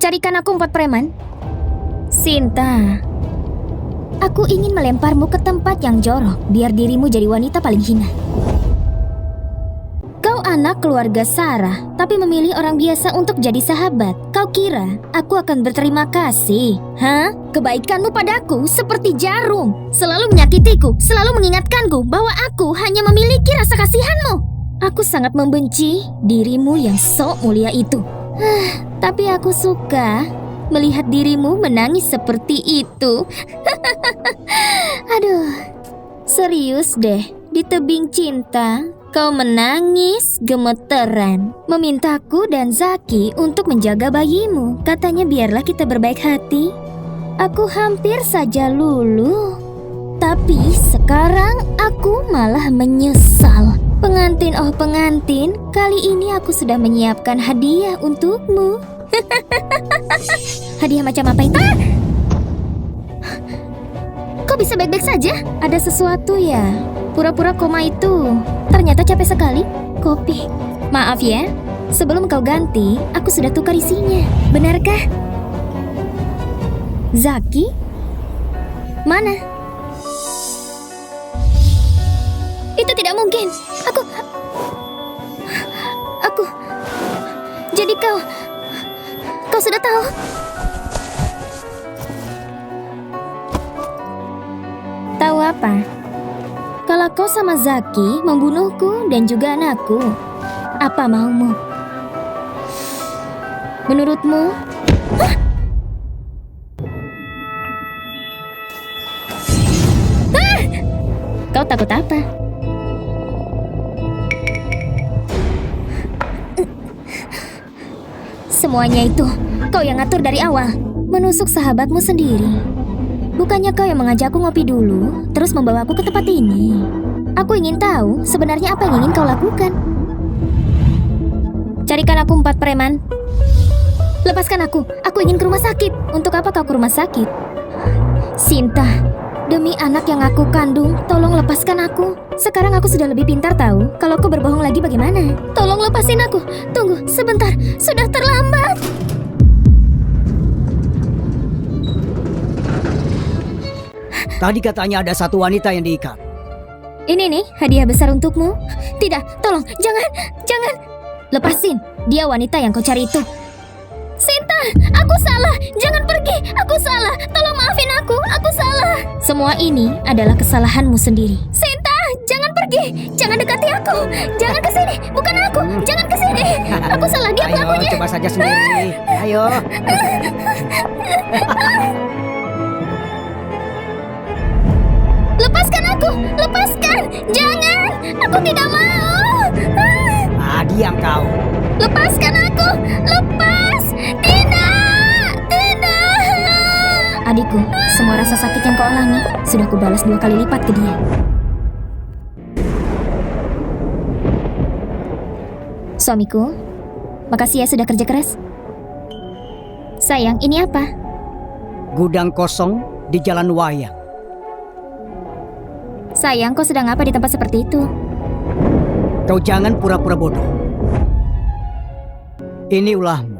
Carikan aku 4 preman. Sinta, aku ingin melemparmu ke tempat yang jorok, biar dirimu jadi wanita paling hina. Kau anak keluarga Sarah, tapi memilih orang biasa untuk jadi sahabat. Kau kira aku akan berterima kasih? Hah? Kebaikanmu padaku seperti jarum, selalu menyakitiku, selalu mengingatkanku bahwa aku hanya memiliki rasa kasihanmu. Aku sangat membenci dirimu yang sok mulia itu. Tapi aku suka melihat dirimu menangis seperti itu. Aduh, serius deh, di tebing cinta kau menangis gemeteran, memintaku dan Zaki untuk menjaga bayimu. Katanya biarlah kita berbaik hati. Aku hampir saja luluh, tapi sekarang aku malah menyesal. Pengantin, oh pengantin, kali ini aku sudah menyiapkan hadiah untukmu. Hadiah macam apa itu? Kok bisa baik-baik saja? Ada sesuatu ya? Pura-pura koma itu ternyata capek sekali. Kopi. Maaf ya, sebelum kau ganti, aku sudah tukar isinya. Benarkah? Zaki? Mana? Itu tidak mungkin. Aku. Jadi kau sudah tahu? Tahu apa? Kalau kau sama Zaki membunuhku dan juga anakku, apa maumu? Menurutmu? Hah? Ah! Kau takut apa? Semuanya itu kau yang ngatur dari awal. Menusuk sahabatmu sendiri. Bukannya kau yang mengajakku ngopi dulu, terus membawaku ke tempat ini. Aku ingin tahu sebenarnya apa yang ingin kau lakukan. Carikan aku 4 preman. Lepaskan aku ingin ke rumah sakit. Untuk apa kau ke rumah sakit? Sinta, demi anak yang aku kandung, tolong lepaskan aku. Sekarang aku sudah lebih pintar tahu. Kalau kau berbohong lagi bagaimana? Tolong lepasin aku. Tunggu, sebentar. Sudah terlambat. Tadi katanya ada satu wanita yang diikat. Ini nih, hadiah besar untukmu. Tidak, tolong, jangan. Lepasin, dia wanita yang kau cari itu. Sinta, aku salah. Jangan pergi, aku salah. Tolong maafin aku salah. Semua ini adalah kesalahanmu sendiri. Sinta, jangan pergi. Jangan dekati aku. Jangan ke sini, bukan aku. Jangan ke sini. Aku salah, dia pelakunya. Ayo, coba saja sendiri. Ayo. Lepaskan aku, lepaskan. Jangan, aku tidak mau. Diam kau. Lepaskan aku, lepas. Tidak. Adikku, semua rasa sakit yang kau alami sudah kubalas 2 kali lipat ke dia. Suamiku, makasih ya sudah kerja keras. Sayang, ini apa? Gudang kosong di Jalan Wayang. Sayang, kau sedang apa di tempat seperti itu? Kau jangan pura-pura bodoh. Ini ulahmu,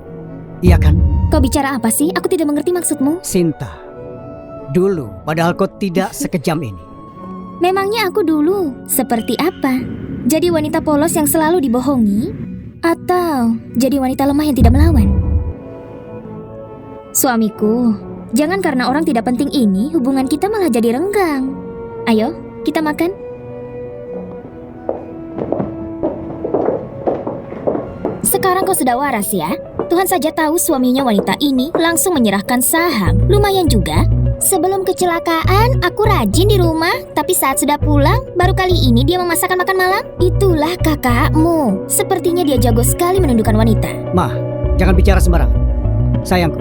iya kan? Kau bicara apa sih? Aku tidak mengerti maksudmu. Sinta, dulu padahal kau tidak sekejam ini. Memangnya aku dulu seperti apa? Jadi wanita polos yang selalu dibohongi? Atau jadi wanita lemah yang tidak melawan? Suamiku, jangan karena orang tidak penting ini hubungan kita malah jadi renggang. Ayo, kita makan. Sekarang kau sudah waras ya? Tuhan saja tahu suaminya wanita ini langsung menyerahkan saham. Lumayan juga. Sebelum kecelakaan, aku rajin di rumah. Tapi saat sudah pulang, baru kali ini dia memasakkan makan malam. Itulah kakakmu. Sepertinya dia jago sekali menundukkan wanita. Ma, jangan bicara sembarangan. Sayangku,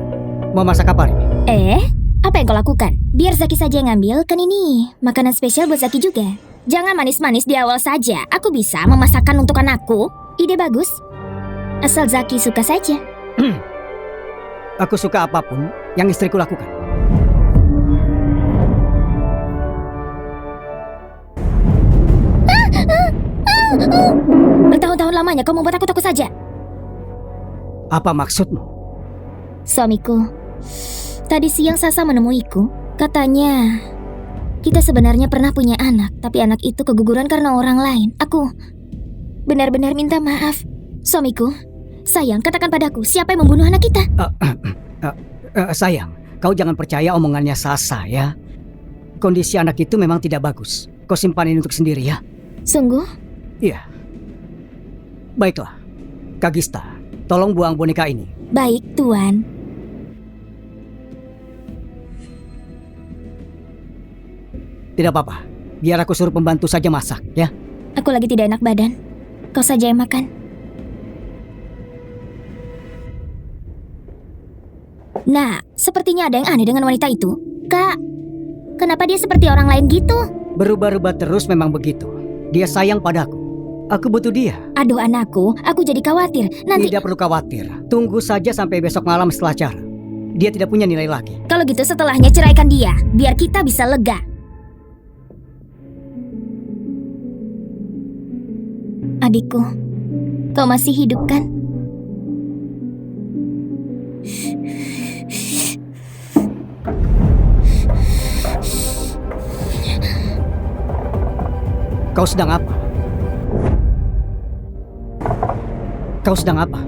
mau masak apa hari ini? Apa yang kau lakukan? Biar Zaki saja yang ngambil. Kan ini makanan spesial buat Zaki juga. Jangan manis-manis di awal saja. Aku bisa memasakkan untuk anakku. Ide bagus. Asal Zaki suka saja. Aku suka apapun yang istriku lakukan. Bertahun-tahun lamanya kau membuat aku takut saja. Apa maksudmu? Suamiku, tadi siang Sasa menemuiku. Katanya kita sebenarnya pernah punya anak, tapi anak itu keguguran karena orang lain. Aku benar-benar minta maaf. Suamiku, sayang, katakan padaku siapa yang membunuh anak kita? Sayang, kau jangan percaya omongannya Sasa ya. Kondisi anak itu memang tidak bagus. Kau simpan ini untuk sendiri ya. Sungguh? Iya. Baiklah, Kagista, tolong buang boneka ini. Baik, Tuan. Tidak apa-apa, biar aku suruh pembantu saja masak ya. Aku lagi tidak enak badan. Kau saja yang makan. Nah, sepertinya ada yang aneh dengan wanita itu. Kak, kenapa dia seperti orang lain gitu? Berubah-ubah terus memang begitu. Dia sayang padaku. Aku butuh dia. Aduh anakku, aku jadi khawatir. Nanti... Tidak perlu khawatir. Tunggu saja sampai besok malam setelah acara. Dia tidak punya nilai lagi. Kalau gitu setelahnya ceraikan dia, biar kita bisa lega. Adikku, kau masih hidup kan? Kau sedang apa? Kau sedang apa?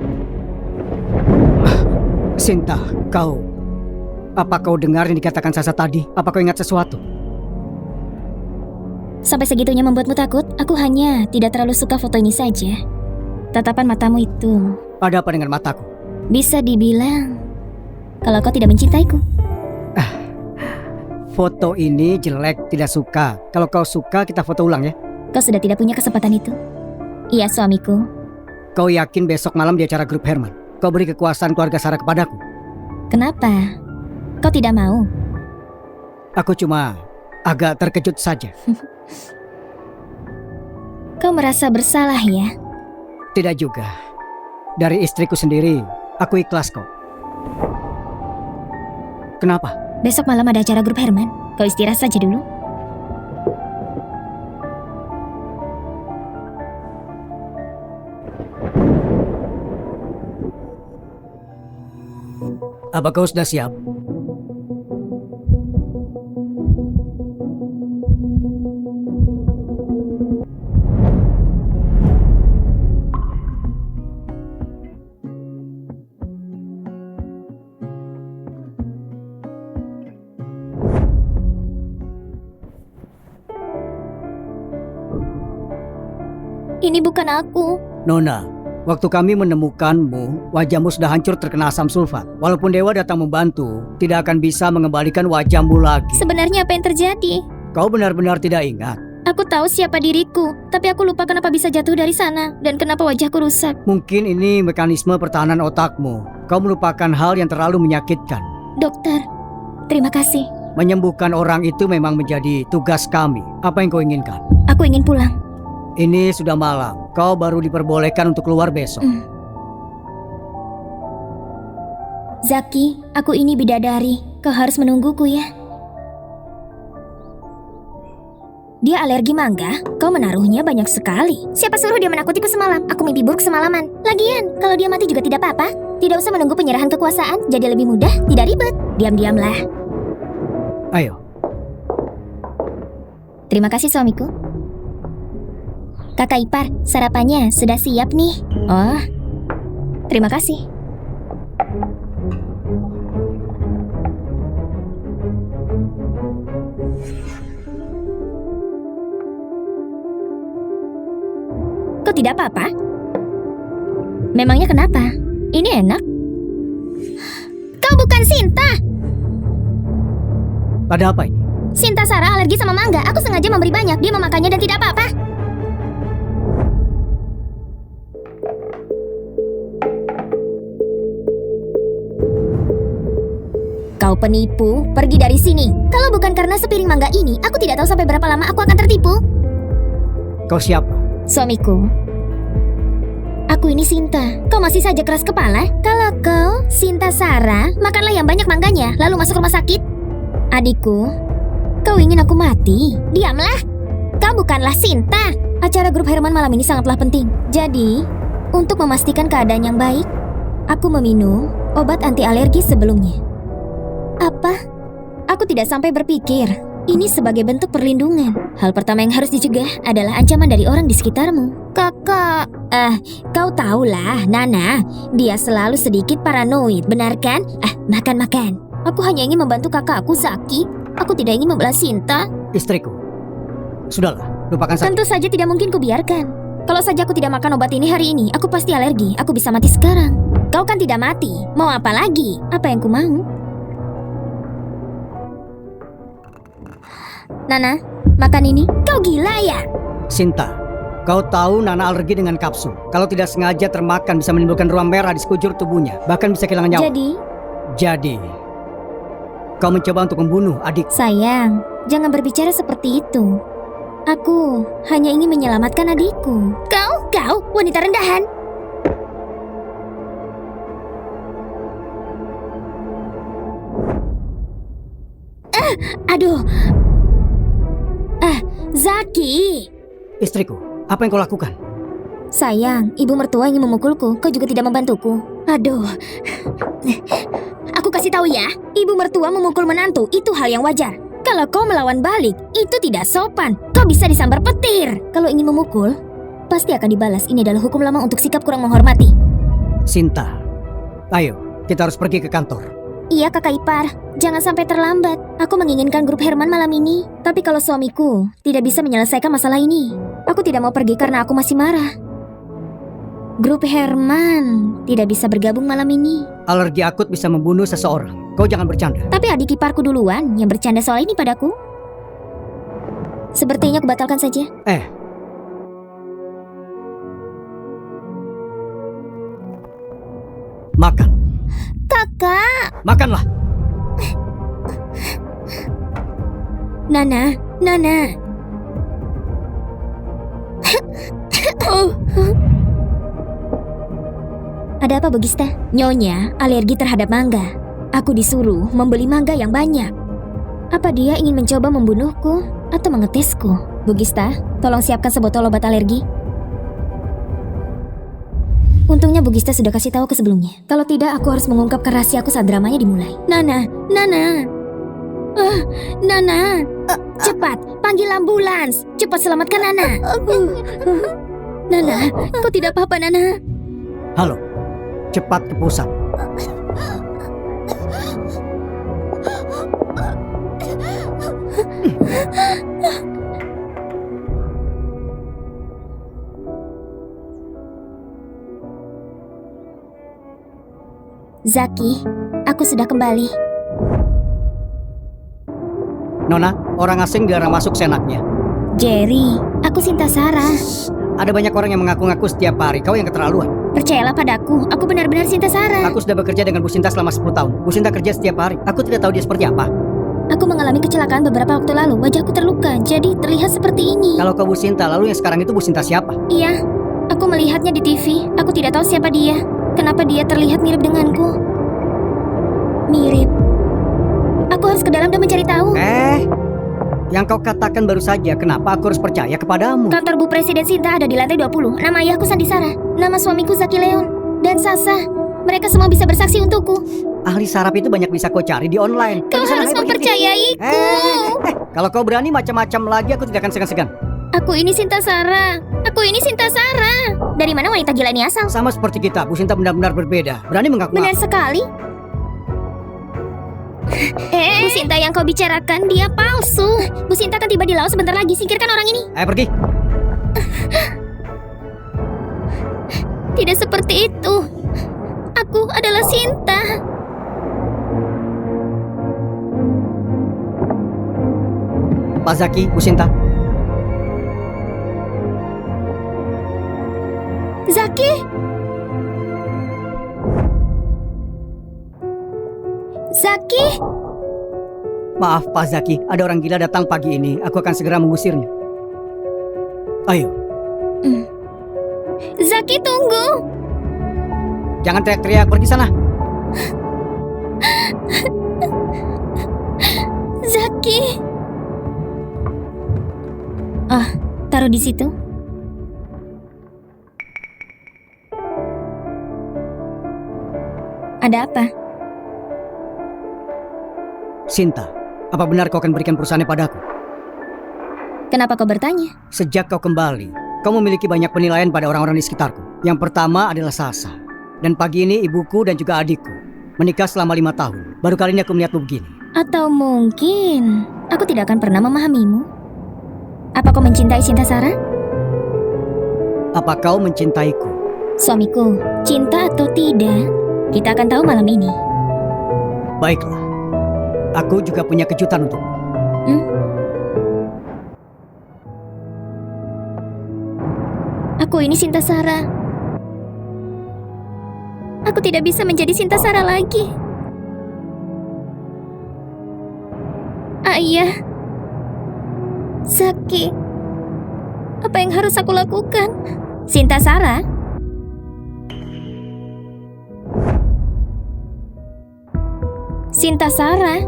Sinta, kau... Apa kau dengar yang dikatakan Sasa tadi? Apa kau ingat sesuatu? Sampai segitunya membuatmu takut? Aku hanya tidak terlalu suka foto ini saja. Tatapan matamu itu... Ada apa dengan mataku? Bisa dibilang kalau kau tidak mencintaiku. Foto ini jelek, tidak suka. Kalau kau suka, kita foto ulang ya. Kau sudah tidak punya kesempatan itu. Iya, suamiku. Kau yakin besok malam di acara grup Herman? kau beri kekuasaan keluarga Sarah kepadaku. Kenapa? Kau tidak mau? Aku cuma agak terkejut saja. Kau merasa bersalah ya? Tidak juga. Dari istriku sendiri, aku ikhlas kok. Kenapa? Besok malam ada acara grup Herman. Kau istirahat saja dulu. Apa kau sudah siap? Ini bukan aku. Nona, waktu kami menemukanmu, wajahmu sudah hancur terkena asam sulfat. Walaupun dewa datang membantu, tidak akan bisa mengembalikan wajahmu lagi. Sebenarnya apa yang terjadi? Kau benar-benar tidak ingat. Aku tahu siapa diriku, tapi aku lupa kenapa bisa jatuh dari sana dan kenapa wajahku rusak. Mungkin ini mekanisme pertahanan otakmu. Kau melupakan hal yang terlalu menyakitkan. Dokter, terima kasih. Menyembuhkan orang itu memang menjadi tugas kami. Apa yang kau inginkan? Aku ingin pulang. Ini sudah malam. Kau baru diperbolehkan untuk keluar besok. Zaki, aku ini bidadari. Kau harus menungguku ya. Dia alergi mangga. Kau menaruhnya banyak sekali. Siapa suruh dia menakutiku semalam? Aku mimpi buruk semalaman. Lagian, kalau dia mati juga tidak apa-apa. Tidak usah menunggu penyerahan kekuasaan. Jadi lebih mudah, tidak ribet. Diam-diamlah. Ayo. Terima kasih suamiku. Kakak ipar, sarapannya sudah siap nih. Oh, terima kasih. Kok tidak apa-apa? Memangnya kenapa? Ini enak. Kau bukan Sinta. Ada apa ini? Sinta Sarah alergi sama mangga. Aku sengaja memberi banyak. Dia memakannya dan tidak apa-apa. Kau penipu, pergi dari sini. Kalau bukan karena sepiring mangga ini, aku tidak tahu sampai berapa lama aku akan tertipu. Kau siapa? Suamiku. Aku ini Sinta. Kau masih saja keras kepala? Kalau kau Sinta Sarah, makanlah yang banyak mangganya, lalu masuk rumah sakit. Adikku, kau ingin aku mati? Diamlah. Kau bukanlah Sinta. Acara grup Herman malam ini sangatlah penting. Jadi, untuk memastikan keadaan yang baik, aku meminum obat anti alergi sebelumnya. Apa? Aku tidak sampai berpikir ini sebagai bentuk perlindungan. Hal pertama yang harus dicegah adalah ancaman dari orang di sekitarmu. Kakak, kau tahulah, Nana, dia selalu sedikit paranoid, benar kan? Makan. Aku hanya ingin membantu kakakku, Zaki. Aku tidak ingin membelah Sinta. Istriku. Sudahlah, lupakan saja. Tentu saja tidak mungkin kubiarkan. Kalau saja aku tidak makan obat ini hari ini, aku pasti alergi. Aku bisa mati sekarang. Kau kan tidak mati. Mau apa lagi? Apa yang ku mau? Nana, makan ini. Kau gila ya? Sinta, kau tahu Nana alergi dengan kapsul. Kalau tidak sengaja termakan bisa menimbulkan ruam merah di sekujur tubuhnya. Bahkan bisa kehilangan nyawa. Jadi, kau mencoba untuk membunuh adik. Sayang, jangan berbicara seperti itu. Aku hanya ingin menyelamatkan adikku. Kau, wanita rendahan. Aduh. Zaki. Istriku, apa yang kau lakukan? Sayang, ibu mertua ingin memukulku. Kau juga tidak membantuku. Aduh. Aku kasih tahu ya, ibu mertua memukul menantu itu hal yang wajar. Kalau kau melawan balik, itu tidak sopan. Kau bisa disambar petir. Kalau ingin memukul, pasti akan dibalas. Ini adalah hukum lama untuk sikap kurang menghormati. Sinta, ayo, kita harus pergi ke kantor. Iya kakak ipar, jangan sampai terlambat. Aku menginginkan grup Herman malam ini. Tapi kalau suamiku tidak bisa menyelesaikan masalah ini, aku tidak mau pergi karena aku masih marah. Grup Herman tidak bisa bergabung malam ini. Alergi akut bisa membunuh seseorang. Kau jangan bercanda. Tapi adik iparku duluan yang bercanda soal ini padaku. Sepertinya aku batalkan saja. Makan. Kakak. Makanlah. Nana. Oh. Ada apa, Bugista? Nyonya alergi terhadap mangga. Aku disuruh membeli mangga yang banyak. Apa dia ingin mencoba membunuhku atau mengetesku? Bugista, tolong siapkan sebotol obat alergi. Untungnya Bugista sudah kasih tahu ke sebelumnya. Kalau tidak, aku harus mengungkapkan rahasiaku saat dramanya dimulai. Nana. Cepat, panggil ambulans. Cepat selamatkan Nana. Nana, kau tidak apa-apa, Nana? Halo, cepat ke pusat. Zaki, aku sudah kembali. Nona, orang asing dilarang masuk senaknya. Jerry, aku Sinta Sarah. Ada banyak orang yang mengaku-ngaku setiap hari. Kau yang keterlaluan. Percayalah padaku, aku benar-benar Sinta Sarah. Aku sudah bekerja dengan Bu Sinta selama 10 tahun. Bu Sinta kerja setiap hari. Aku tidak tahu dia seperti apa. Aku mengalami kecelakaan beberapa waktu lalu. Wajahku terluka, jadi terlihat seperti ini. Kalau kau Bu Sinta, lalu yang sekarang itu Bu Sinta siapa? Iya, aku melihatnya di TV. Aku tidak tahu siapa dia. Kenapa dia terlihat mirip denganku? Mirip. Aku harus ke dalam dan mencari tahu. Yang kau katakan baru saja, kenapa aku harus percaya kepadamu? Kantor Bu Presiden Sinta ada di lantai 20. Nama ayahku Sandi Sarah. Nama suamiku Zaki Leon. Dan Sasa. Mereka semua bisa bersaksi untukku. Ahli saraf itu banyak bisa kau cari di online. Kau harus mempercayaiku. Kalau kau berani macam-macam lagi, aku tidak akan segan-segan. Aku ini Sinta Sarah. Dari mana wanita gila ini asal? Sama seperti kita, Bu Sinta benar-benar berbeda. Berani mengaku. Benar sekali. Bu Sinta yang kau bicarakan dia palsu. Bu Sinta kan tiba di laut sebentar lagi. Singkirkan orang ini. Ayo pergi. Tidak seperti itu. Aku adalah Sinta. Pak Zaki, Bu Sinta. Zaki. Zaki. Maaf Pak Zaki, ada orang gila datang pagi ini. Aku akan segera mengusirnya. Ayo. Zaki, tunggu. Jangan teriak-teriak, pergi sana. Zaki. Taruh di situ. Ada apa? Sinta, apa benar kau akan berikan perusahaannya padaku? Kenapa kau bertanya? Sejak kau kembali, kau memiliki banyak penilaian pada orang-orang di sekitarku. Yang pertama adalah Sasa. Dan pagi ini ibuku dan juga adikku menikah selama 5 tahun. Baru kali ini aku melihatmu begini. Atau mungkin aku tidak akan pernah memahamimu. Apa kau mencintai Sinta Sarah? Apa kau mencintaiku? Suamiku, cinta atau tidak, kita akan tahu malam ini. Baiklah, aku juga punya kejutan untukmu. Aku ini Sinta Sarah. Aku tidak bisa menjadi Sinta Sarah lagi. Ayah, Zaki, apa yang harus aku lakukan? Sinta Sarah? Sinta Sarah?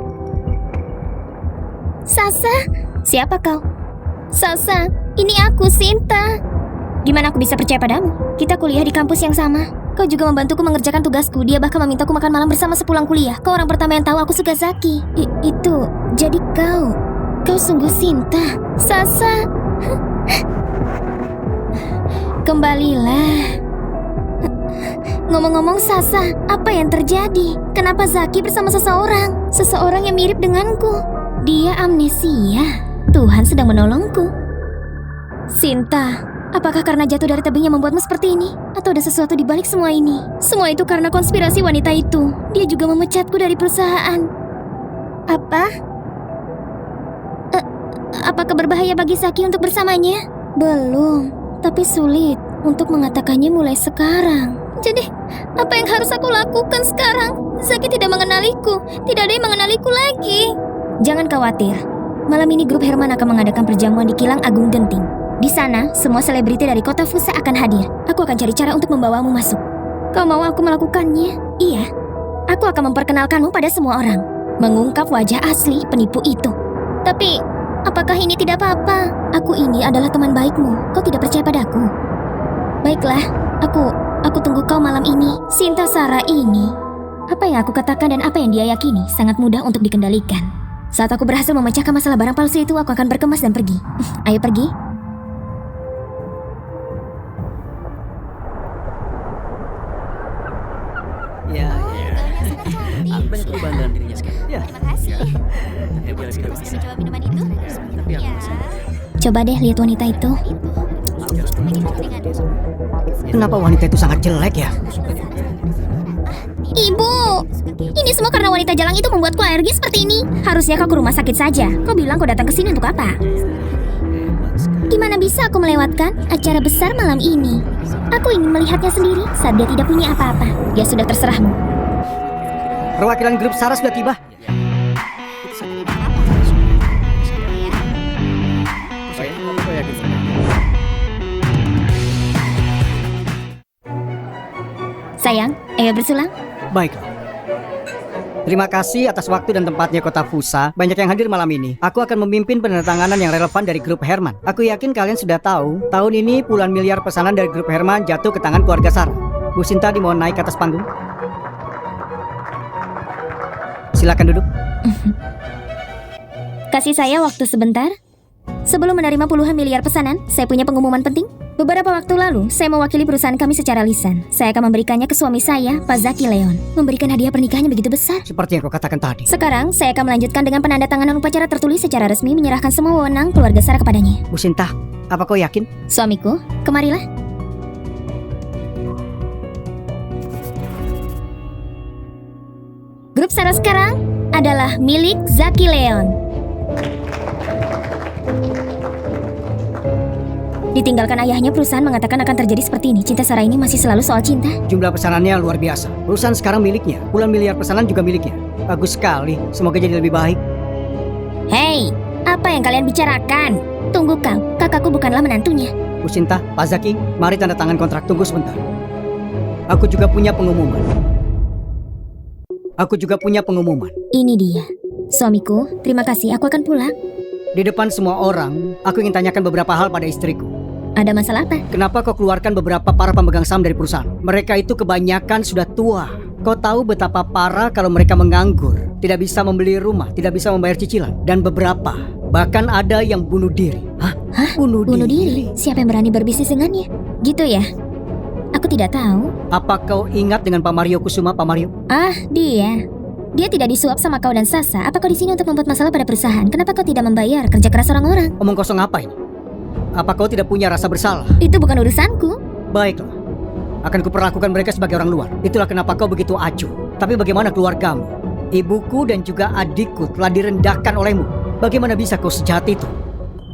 Sasa? Siapa kau? Sasa, ini aku Sinta. Gimana aku bisa percaya padamu? Kita kuliah di kampus yang sama. Kau juga membantuku mengerjakan tugasku. Dia bahkan memintaku makan malam bersama sepulang kuliah. Kau orang pertama yang tahu aku suka Zaki. Itu, jadi kau sungguh Sinta. Sasa. Kembalilah. Ngomong-ngomong Sasa, apa yang terjadi? Kenapa Zaki bersama seseorang? Seseorang yang mirip denganku. Dia amnesia. Tuhan sedang menolongku. Sinta, apakah karena jatuh dari tebing yang membuatmu seperti ini? Atau ada sesuatu di balik semua ini? Semua itu karena konspirasi wanita itu. Dia juga memecatku dari perusahaan. Apa? Apakah berbahaya bagi Zaki untuk bersamanya? Belum, tapi sulit untuk mengatakannya mulai sekarang. Jadi, apa yang harus aku lakukan sekarang? Zaki tidak mengenaliku. Tidak ada yang mengenaliku lagi. Jangan khawatir. Malam ini grup Herman akan mengadakan perjamuan di Kilang Agung Genting. Di sana, semua selebriti dari kota Fusa akan hadir. Aku akan cari cara untuk membawamu masuk. Kau mau aku melakukannya? Iya. Aku akan memperkenalkanmu pada semua orang. Mengungkap wajah asli penipu itu. Tapi, apakah ini tidak apa-apa? Aku ini adalah teman baikmu. Kau tidak percaya padaku? Baiklah, aku tunggu kau malam ini. Sinta Sarah ini. Apa yang aku katakan dan apa yang dia yakini sangat mudah untuk dikendalikan. Saat aku berhasil memecahkan masalah barang palsu itu, aku akan berkemas dan pergi. Ayo pergi. Ya. Banyak perubahan dalam dirinya sekarang. Ya. Terima kasih. Coba minuman itu? Tapi aku Coba deh lihat wanita itu. Kenapa wanita itu sangat jelek ya? Ibu, ini semua karena wanita jalang itu membuatku alergi seperti ini. Harusnya kau ke rumah sakit saja. Kau bilang kau datang ke sini untuk apa? Gimana bisa aku melewatkan acara besar malam ini? Aku ingin melihatnya sendiri saat dia tidak punya apa-apa. Dia sudah terserahmu. Perwakilan grup Sarah sudah tiba. Sayang, ayo bersulang. Baiklah. Terima kasih atas waktu dan tempatnya kota Fusa. Banyak yang hadir malam ini. Aku akan memimpin penandatanganan yang relevan dari grup Herman. Aku yakin kalian sudah tahu, tahun ini puluhan miliar pesanan dari grup Herman jatuh ke tangan keluarga Sarah. Bu Sinta dimohon naik ke atas panggung. Silakan duduk. Kasih saya waktu sebentar. Sebelum menerima puluhan miliar pesanan, saya punya pengumuman penting. Beberapa waktu lalu, saya mewakili perusahaan kami secara lisan. Saya akan memberikannya ke suami saya, Pak Zaki Leon. Memberikan hadiah pernikahannya begitu besar. Seperti yang kau katakan tadi. Sekarang, saya akan melanjutkan dengan penandatanganan upacara tertulis secara resmi menyerahkan semua wewenang keluarga Sarah kepadanya. Bu Sinta, apa kau yakin? Suamiku, kemarilah. Grup Sarah sekarang adalah milik Zaki Leon. Ditinggalkan ayahnya, perusahaan mengatakan akan terjadi seperti ini. Cinta Sarah ini masih selalu soal cinta. Jumlah pesanannya luar biasa. Perusahaan sekarang miliknya. Puluhan miliar pesanan juga miliknya. Bagus sekali. Semoga jadi lebih baik. Hei, apa yang kalian bicarakan? Tunggu kau, kakakku bukanlah menantunya. Bu Sinta, Pak Zaki, mari tanda tangan kontrak. Tunggu sebentar. Aku juga punya pengumuman. Ini dia. Suamiku, terima kasih, aku akan pulang. Di depan semua orang, aku ingin tanyakan beberapa hal pada istriku. Ada masalah apa? Kenapa kau keluarkan beberapa para pemegang saham dari perusahaan? Mereka itu kebanyakan sudah tua. Kau tahu betapa parah kalau mereka menganggur, tidak bisa membeli rumah, tidak bisa membayar cicilan, dan beberapa bahkan ada yang bunuh diri. Hah? Bunuh diri? Siapa yang berani berbisnis dengannya? Gitu ya? Aku tidak tahu. Apa kau ingat dengan Pak Mario Kusuma, Pak Mario? Ah, dia. Dia tidak disuap sama kau dan Sasa. Apa kau di sini untuk membuat masalah pada perusahaan? Kenapa kau tidak membayar kerja keras orang-orang? Omong kosong apa ini? Apa kau tidak punya rasa bersalah? Itu bukan urusanku. Baiklah. Akan kuperlakukan mereka sebagai orang luar. Itulah kenapa kau begitu acuh. Tapi bagaimana keluargamu? Ibuku dan juga adikku telah direndahkan olehmu. Bagaimana bisa kau sejahat itu?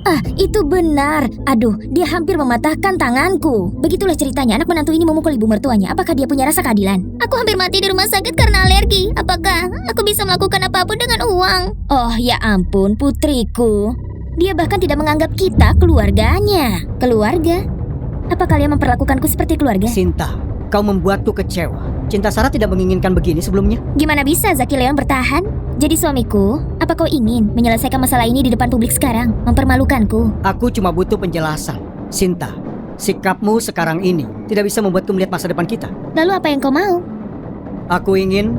Ah, itu benar. Aduh, dia hampir mematahkan tanganku. Begitulah ceritanya, anak menantu ini memukul ibu mertuanya. Apakah dia punya rasa keadilan? Aku hampir mati di rumah sakit karena alergi. Apakah aku bisa melakukan apapun dengan uang? Oh, ya ampun, putriku. Dia bahkan tidak menganggap kita keluarganya. Keluarga? Apa kalian memperlakukanku seperti keluarga? Sinta, kau membuatku kecewa. Cinta Sarah tidak menginginkan begini sebelumnya. Gimana bisa Zaki Leon bertahan? Jadi suamiku, apa kau ingin menyelesaikan masalah ini di depan publik sekarang? Mempermalukanku? Aku cuma butuh penjelasan. Sinta, sikapmu sekarang ini tidak bisa membuatku melihat masa depan kita. Lalu apa yang kau mau? Aku ingin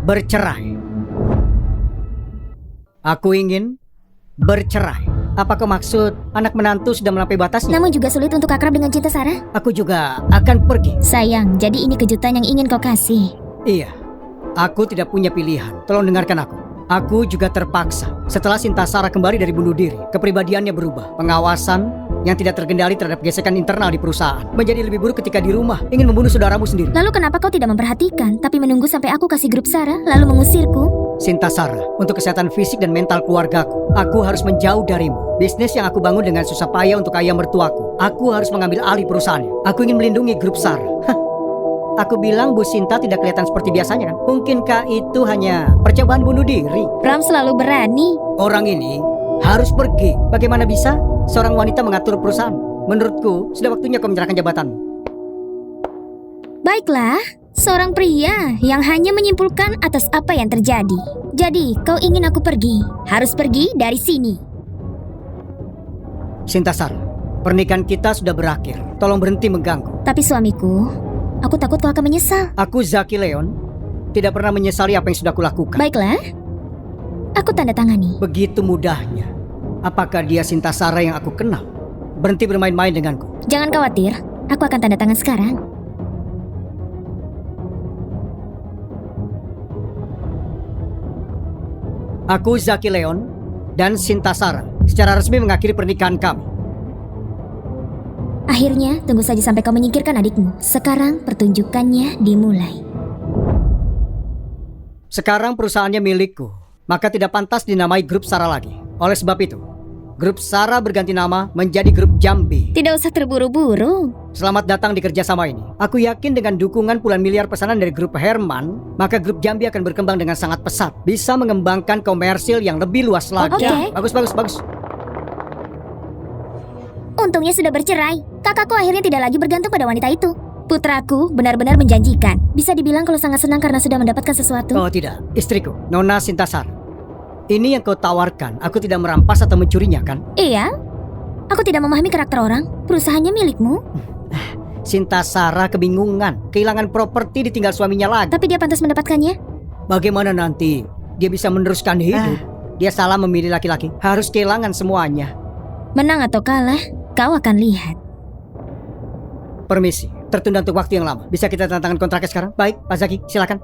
bercerai. Apa kau maksud anak menantu sudah melampaui batasnya? Namun juga sulit untuk akrab dengan Cinta Sarah. Aku juga akan pergi. Sayang, jadi ini kejutan yang ingin kau kasih. Iya, aku tidak punya pilihan. Tolong dengarkan aku. Aku juga terpaksa. Setelah Cinta Sarah kembali dari bunuh diri, kepribadiannya berubah. Pengawasan yang tidak terkendali terhadap gesekan internal di perusahaan menjadi lebih buruk ketika di rumah ingin membunuh saudaramu sendiri. Lalu kenapa kau tidak memperhatikan, tapi menunggu sampai aku kasih grup Sarah, lalu mengusirku? Cinta Sarah, untuk kesehatan fisik dan mental keluargaku, aku harus menjauh darimu. Bisnis yang aku bangun dengan susah payah untuk ayah mertuaku, aku harus mengambil alih perusahaannya. Aku ingin melindungi grup Sarah. Aku bilang Bu Sinta tidak kelihatan seperti biasanya kan? Mungkinkah itu hanya percobaan bunuh diri? Bram selalu berani. Orang ini harus pergi. Bagaimana bisa seorang wanita mengatur perusahaan? Menurutku, sudah waktunya kau menyerahkan jabatanmu. Baiklah, seorang pria yang hanya menyimpulkan atas apa yang terjadi. Jadi, kau ingin aku pergi? Harus pergi dari sini. Sintasar, pernikahan kita sudah berakhir. Tolong berhenti mengganggu. Tapi suamiku, aku takut kau akan menyesal. Aku Zaki Leon, tidak pernah menyesali apa yang sudah kulakukan. Baiklah, aku tanda tangani. Begitu mudahnya. Apakah dia Sintasara yang aku kenal? Berhenti bermain-main denganku. Jangan khawatir, aku akan tanda tangan sekarang. Aku Zaki Leon dan Sintasara secara resmi mengakhiri pernikahan kami. Akhirnya, tunggu saja sampai kau menyingkirkan adikmu. Sekarang pertunjukannya dimulai. Sekarang perusahaannya milikku, maka tidak pantas dinamai Grup Sara lagi. Oleh sebab itu, Grup Sara berganti nama menjadi Grup Jambi. Tidak usah terburu-buru. Selamat datang di kerjasama ini. Aku yakin dengan dukungan puluhan miliar pesanan dari Grup Herman, maka Grup Jambi akan berkembang dengan sangat pesat. Bisa mengembangkan komersil yang lebih luas lagi. Oke. Ya, bagus. Untungnya sudah bercerai. Kakakku akhirnya tidak lagi bergantung pada wanita itu. Putraku benar-benar menjanjikan. Bisa dibilang kalau sangat senang karena sudah mendapatkan sesuatu. Oh tidak, istriku, Nona Sintasar. Ini yang kau tawarkan, aku tidak merampas atau mencurinya kan? Iya. Aku tidak memahami karakter orang. Perusahaannya milikmu. Sintasara kebingungan, kehilangan properti ditinggal suaminya lagi. Tapi dia pantas mendapatkannya. Bagaimana nanti dia bisa meneruskan hidup? Dia salah memilih laki-laki, harus kehilangan semuanya. Menang atau kalah, kau akan lihat. Permisi, tertunda untuk waktu yang lama. Bisa kita tanda tangan kontraknya sekarang? Baik, Pak Zaki, silakan.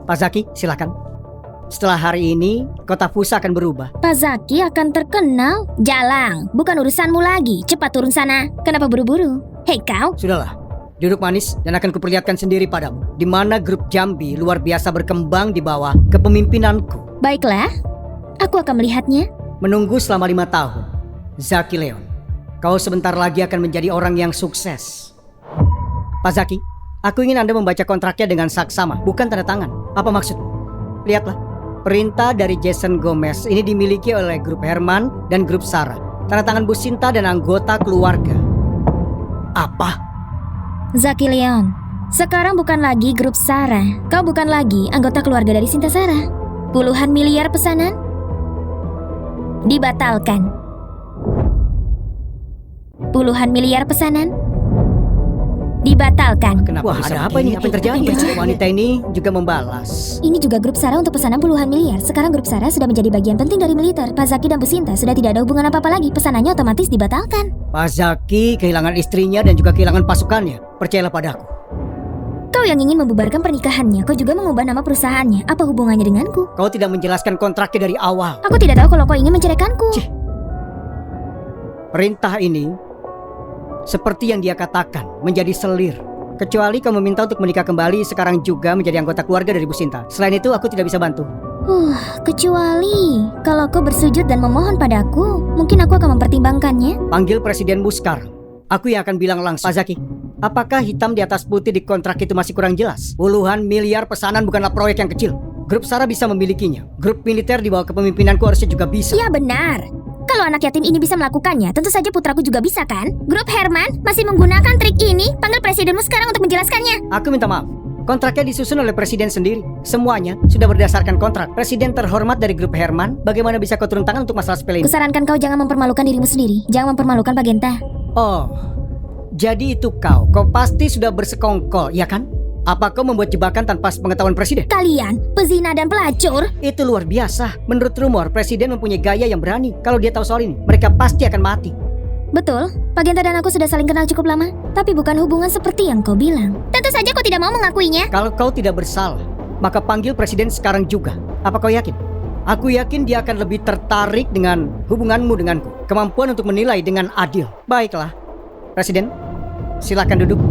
Pak Zaki, silakan. Setelah hari ini, kota Fusa akan berubah. Pak Zaki akan terkenal. Jalang, bukan urusanmu lagi. Cepat turun sana. Kenapa buru-buru? Hei kau. Sudahlah, duduk manis dan akan kuperlihatkan sendiri padamu di mana Grup Jambi luar biasa berkembang di bawah kepemimpinanku. Baiklah, aku akan melihatnya. Menunggu selama 5 tahun. Zaki Leon, kau sebentar lagi akan menjadi orang yang sukses. Pak Zaki, aku ingin Anda membaca kontraknya dengan saksama, bukan tanda tangan. Apa maksud? Lihatlah, perintah dari Jason Gomez ini dimiliki oleh Grup Herman dan Grup Sara. Tanda tangan Bu Sinta dan anggota keluarga. Apa? Zaki Leon, sekarang bukan lagi Grup Sara. Kau bukan lagi anggota keluarga dari Sinta Sara. Puluhan miliar pesanan dibatalkan. Puluhan miliar pesanan dibatalkan. Kenapa? Wah, ada apa ini? Apa yang terjadi? Wanita ini juga membalas. Ini juga Grup Sara untuk pesanan puluhan miliar. Sekarang Grup Sara sudah menjadi bagian penting dari militer. Pak Zaki dan Bu Sinta sudah tidak ada hubungan apa-apa lagi. Pesanannya otomatis dibatalkan. Pak Zaki kehilangan istrinya dan juga kehilangan pasukannya. Percayalah padaku. Kau yang ingin membubarkan pernikahannya, kau juga mengubah nama perusahaannya. Apa hubungannya denganku? Kau tidak menjelaskan kontraknya dari awal. Aku tidak tahu kalau kau ingin menceraikanku. Cih. Perintah ini seperti yang dia katakan, menjadi selir. Kecuali kau meminta untuk menikah kembali sekarang juga menjadi anggota keluarga dari Bu Sinta. Selain itu aku tidak bisa bantu. Kecuali kalau kau bersujud dan memohon padaku, mungkin aku akan mempertimbangkannya. Panggil presidenmu sekarang. Aku yang akan bilang langsung. Pak Zaki, apakah hitam di atas putih di kontrak itu masih kurang jelas? Puluhan miliar pesanan bukanlah proyek yang kecil. Grup Sara bisa memilikinya. Grup militer di bawah kepemimpinanku harusnya juga bisa. Ya benar. Kalau anak yatim ini bisa melakukannya, tentu saja putraku juga bisa kan? Grup Herman masih menggunakan trik ini. Panggil presidenmu sekarang untuk menjelaskannya. Aku minta maaf. Kontraknya disusun oleh presiden sendiri. Semuanya sudah berdasarkan kontrak. Presiden terhormat dari Grup Herman, bagaimana bisa kau turun tangan untuk masalah sepele ini? Kusarankan kau jangan mempermalukan dirimu sendiri. Jangan mempermalukan Pak Genta. Oh, jadi itu kau. Kau pasti sudah bersekongkol, ya kan? Apa kau membuat jebakan tanpa pengetahuan presiden? Kalian, pezina dan pelacur. Itu luar biasa. Menurut rumor, presiden mempunyai gaya yang berani. Kalau dia tahu soal ini, mereka pasti akan mati. Betul, Pak Genta dan aku sudah saling kenal cukup lama. Tapi bukan hubungan seperti yang kau bilang. Tentu saja kau tidak mau mengakuinya. Kalau kau tidak bersalah, maka panggil presiden sekarang juga. Apa kau yakin? Aku yakin dia akan lebih tertarik dengan hubunganmu denganku. Kemampuan untuk menilai dengan adil. Baiklah, presiden, silakan duduk.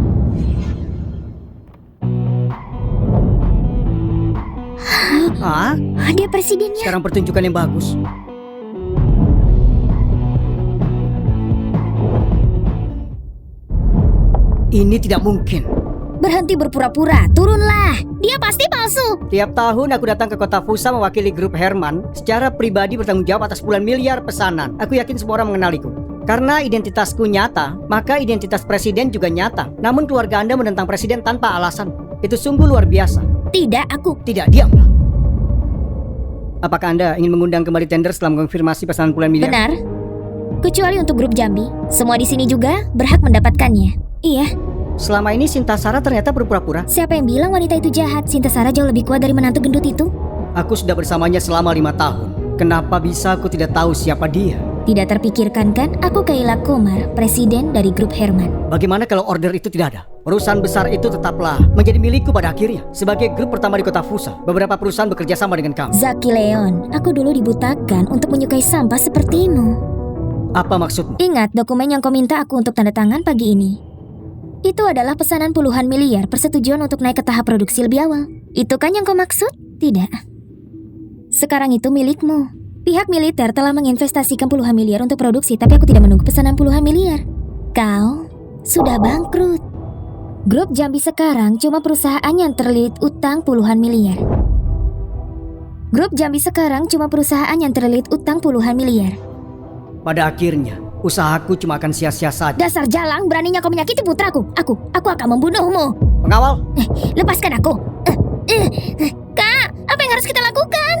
Dia presidennya. Sekarang pertunjukan yang bagus. Ini tidak mungkin. Berhenti berpura-pura, turunlah. Dia pasti palsu. Tiap tahun aku datang ke kota Fusa mewakili grup Herman. Secara pribadi bertanggung jawab atas puluhan miliar pesanan. Aku yakin semua orang mengenaliku. Karena identitasku nyata, maka identitas presiden juga nyata. Namun keluarga Anda menentang presiden tanpa alasan. Itu sungguh luar biasa. Tidak, aku. Tidak, diamlah. Apakah Anda ingin mengundang kembali tender setelah mengonfirmasi pesanan puluhan miliar? Benar. Kecuali untuk grup Jambi. Semua di sini juga berhak mendapatkannya. Iya. Selama ini Sinta Sarah ternyata berpura-pura. Siapa yang bilang wanita itu jahat? Sinta Sarah jauh lebih kuat dari menantu gendut itu. Aku sudah bersamanya selama 5 tahun. Kenapa bisa aku tidak tahu siapa dia? Tidak terpikirkan kan? Aku Kayla Komar, presiden dari grup Herman. Bagaimana kalau order itu tidak ada? Perusahaan besar itu tetaplah menjadi milikku pada akhirnya. Sebagai grup pertama di kota Fusa, beberapa perusahaan bekerja sama dengan kamu. Zaki Leon, aku dulu dibutakan untuk menyukai sampah sepertimu. Apa maksudmu? Ingat dokumen yang kau minta aku untuk tanda tangan pagi ini? Itu adalah pesanan puluhan miliar persetujuan untuk naik ke tahap produksi lebih awal. Itu kan yang kau maksud? Tidak. Sekarang itu milikmu. Pihak militer telah menginvestasikan puluhan miliar untuk produksi, tapi aku tidak menunggu pesanan puluhan miliar. Kau sudah bangkrut. Grup Jambi sekarang cuma perusahaan yang terlilit utang puluhan miliar. Grup Jambi sekarang cuma perusahaan yang terlilit utang puluhan miliar. Pada akhirnya, usahaku cuma akan sia-sia saja. Dasar jalang, beraninya kau menyakiti putraku. Aku akan membunuhmu. Pengawal, Lepaskan aku. Kak, apa yang harus kita lakukan?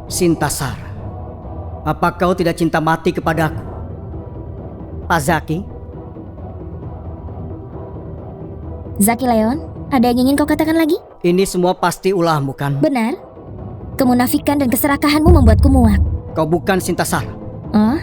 Sinta Sarah. Apa kau tidak cinta mati kepadaku? Pak Zaki? Zaki Leon, ada yang ingin kau katakan lagi? Ini semua pasti ulahmu kan? Benar. Kemunafikan dan keserakahanmu membuatku muak. Kau bukan Sinta Sarah. Oh?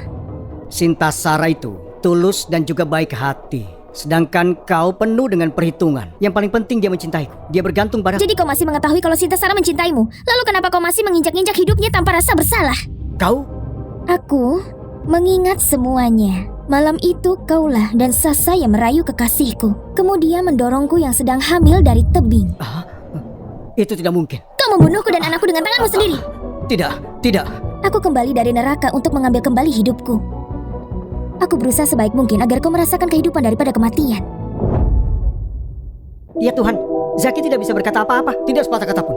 Sinta Sarah itu tulus dan juga baik hati. Sedangkan kau penuh dengan perhitungan. Yang paling penting dia mencintaiku. Dia bergantung padaku. Jadi kau masih mengetahui kalau Sinta Sarah mencintaimu. Lalu kenapa kau masih menginjak-injak hidupnya tanpa rasa bersalah? Kau? Aku mengingat semuanya. Malam itu kaulah dan Sasa yang merayu kekasihku. Kemudian mendorongku yang sedang hamil dari tebing. Itu tidak mungkin. Kau membunuhku dan anakku dengan tanganmu sendiri. Tidak. Aku kembali dari neraka untuk mengambil kembali hidupku. Aku berusaha sebaik mungkin agar kau merasakan kehidupan daripada kematian. Ya Tuhan, Zaki tidak bisa berkata apa-apa. Tidak sepatah kata pun.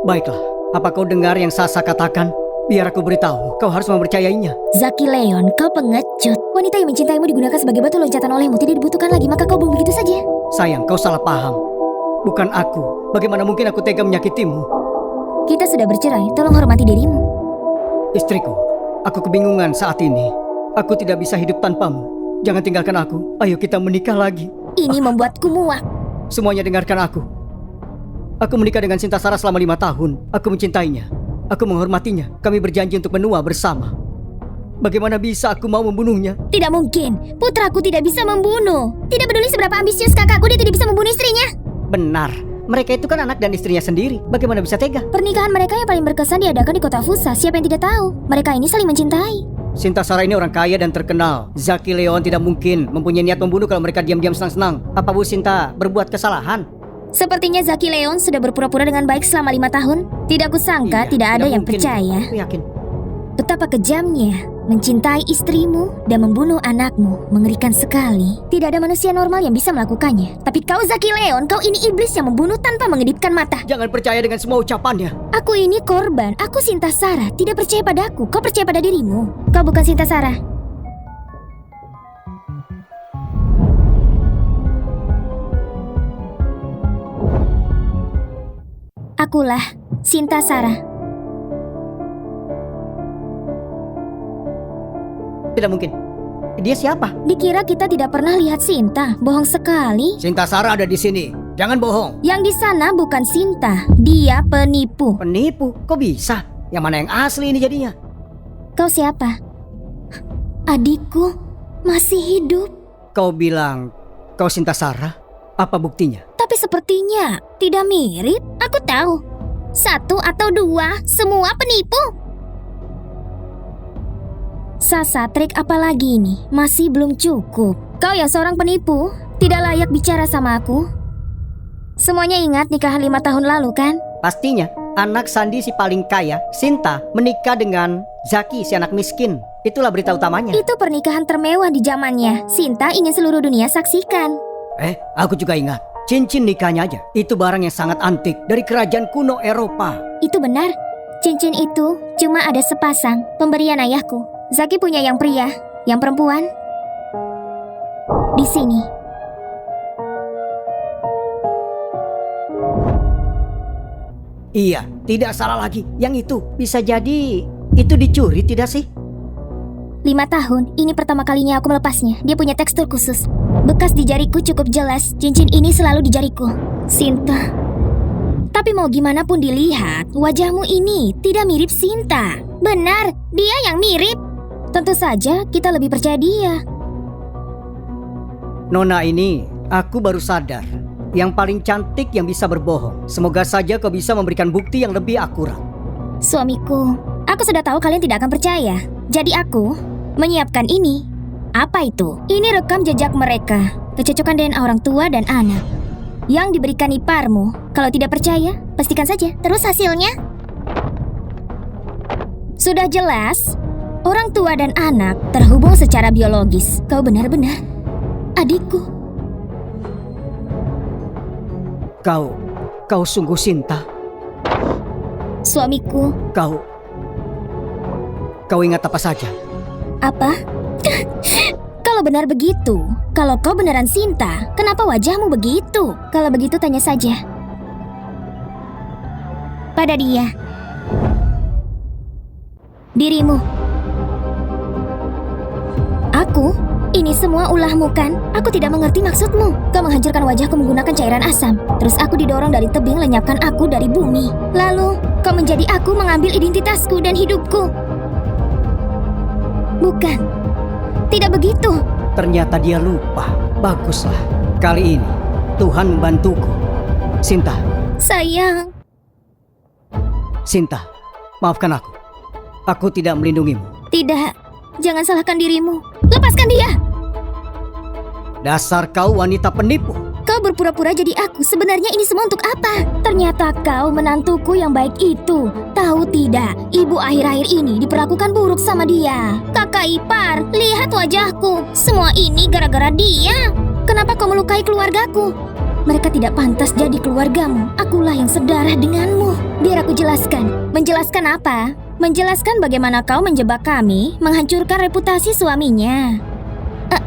Baiklah, apa kau dengar yang Sasa katakan? Biar aku beritahu, kau harus mempercayainya. Zaki Leon, kau pengecut. Wanita yang mencintaimu digunakan sebagai batu loncatan olehmu. Tidak dibutuhkan lagi, maka kau bunuh begitu saja. Sayang, kau salah paham. Bukan aku. Bagaimana mungkin aku tega menyakitimu? Kita sudah bercerai, tolong hormati dirimu. Istriku, aku kebingungan saat ini. Aku tidak bisa hidup tanpamu. Jangan tinggalkan aku. Ayo kita menikah lagi. Ini membuatku muak. Semuanya dengarkan aku. Aku menikah dengan Sinta Sarah selama 5 tahun. Aku mencintainya. Aku menghormatinya. Kami berjanji untuk menua bersama. Bagaimana bisa aku mau membunuhnya? Tidak mungkin. Putraku tidak bisa membunuh. Tidak peduli seberapa ambisius kakakku, dia tidak bisa membunuh istrinya. Benar. Mereka itu kan anak dan istrinya sendiri. Bagaimana bisa tega? Pernikahan mereka yang paling berkesan diadakan di kota Fusa. Siapa yang tidak tahu? Mereka ini saling mencintai. Sinta Sarah ini orang kaya dan terkenal. Zaki Leon tidak mungkin mempunyai niat membunuh kalau mereka diam-diam senang-senang. Apa Bu Sinta berbuat kesalahan? Sepertinya Zaki Leon sudah berpura-pura dengan baik selama 5 tahun. Tidak kusangka Iya, tidak ada yang mungkin. percaya. Aku yakin. Betapa kejamnya mencintai istrimu dan membunuh anakmu. Mengerikan sekali. Tidak ada manusia normal yang bisa melakukannya. Tapi kau Zaki Leon, kau ini iblis yang membunuh tanpa mengedipkan mata. Jangan percaya dengan semua ucapannya. Aku ini korban. Aku Sinta Sarah. Tidak percaya padaku. Kau percaya pada dirimu. Kau bukan Sinta Sarah. Akulah Sinta Sarah. Tidak mungkin. Dia siapa? Dikira kita tidak pernah lihat Sinta. Bohong sekali. Sinta Sarah ada di sini. Jangan bohong. Yang di sana bukan Sinta. Dia penipu. Penipu? Kok bisa? Yang mana yang asli ini jadinya? Kau siapa? Adikku masih hidup. Kau bilang kau Sinta Sarah? Apa buktinya? Tapi sepertinya tidak mirip. Aku tahu. 1 atau 2, semua penipu. Sasa, trik apa lagi ini? Masih belum cukup. Kau ya seorang penipu, tidak layak bicara sama aku. Semuanya ingat nikahan 5 tahun lalu kan? Pastinya, anak Sandi si paling kaya, Sinta, menikah dengan Zaki si anak miskin. Itulah berita utamanya. Itu pernikahan termewah di zamannya. Sinta ingin seluruh dunia saksikan. Aku juga ingat. Cincin nikahnya aja, itu barang yang sangat antik dari kerajaan kuno Eropa. Itu benar. Cincin itu cuma ada sepasang, pemberian ayahku. Zaki punya yang pria, yang perempuan di sini. Iya, tidak salah lagi. Yang itu bisa jadi itu dicuri tidak sih? 5 tahun, ini pertama kalinya aku melepasnya. Dia punya tekstur khusus. Bekas di jariku cukup jelas. Cincin ini selalu di jariku. Sinta. Tapi mau gimana pun dilihat, wajahmu ini tidak mirip Sinta. Benar, dia yang mirip. Tentu saja kita lebih percaya dia. Nona ini, aku baru sadar. Yang paling cantik yang bisa berbohong. Semoga saja kau bisa memberikan bukti yang lebih akurat. Suamiku, aku sudah tahu kalian tidak akan percaya. Jadi aku menyiapkan ini. Apa itu? Ini rekam jejak mereka. Kecocokan DNA orang tua dan anak yang diberikan iparmu. Kalau tidak percaya, pastikan saja. Terus hasilnya? Sudah jelas, orang tua dan anak terhubung secara biologis. Kau benar-benar adikku. Kau sungguh Sinta. Suamiku. Kau ingat apa saja? Apa? Kalau benar begitu, kalau kau beneran Sinta, kenapa wajahmu begitu? Kalau begitu tanya saja pada dia. Dirimu. Aku? Ini semua ulahmu kan? Aku tidak mengerti maksudmu. Kau menghancurkan wajahku menggunakan cairan asam. Terus aku didorong dari tebing lenyapkan aku dari bumi. Lalu kau menjadi aku mengambil identitasku dan hidupku. Bukan. Tidak begitu. Ternyata dia lupa. Baguslah. Kali ini Tuhan membantuku. Sinta. Sayang. Sinta, maafkan aku. Aku tidak melindungimu. Tidak. Jangan salahkan dirimu. Lepaskan dia. Dasar kau wanita penipu. Kau berpura-pura jadi aku. Sebenarnya ini semua untuk apa? Ternyata kau menantuku yang baik itu. Tahu tidak, ibu akhir-akhir ini diperlakukan buruk sama dia. Kakak ipar, lihat wajahku. Semua ini gara-gara dia. Kenapa kau melukai keluargaku? Mereka tidak pantas jadi keluargamu. Akulah yang sedarah denganmu. Biar aku jelaskan. Menjelaskan apa? Menjelaskan bagaimana kau menjebak kami, menghancurkan reputasi suaminya.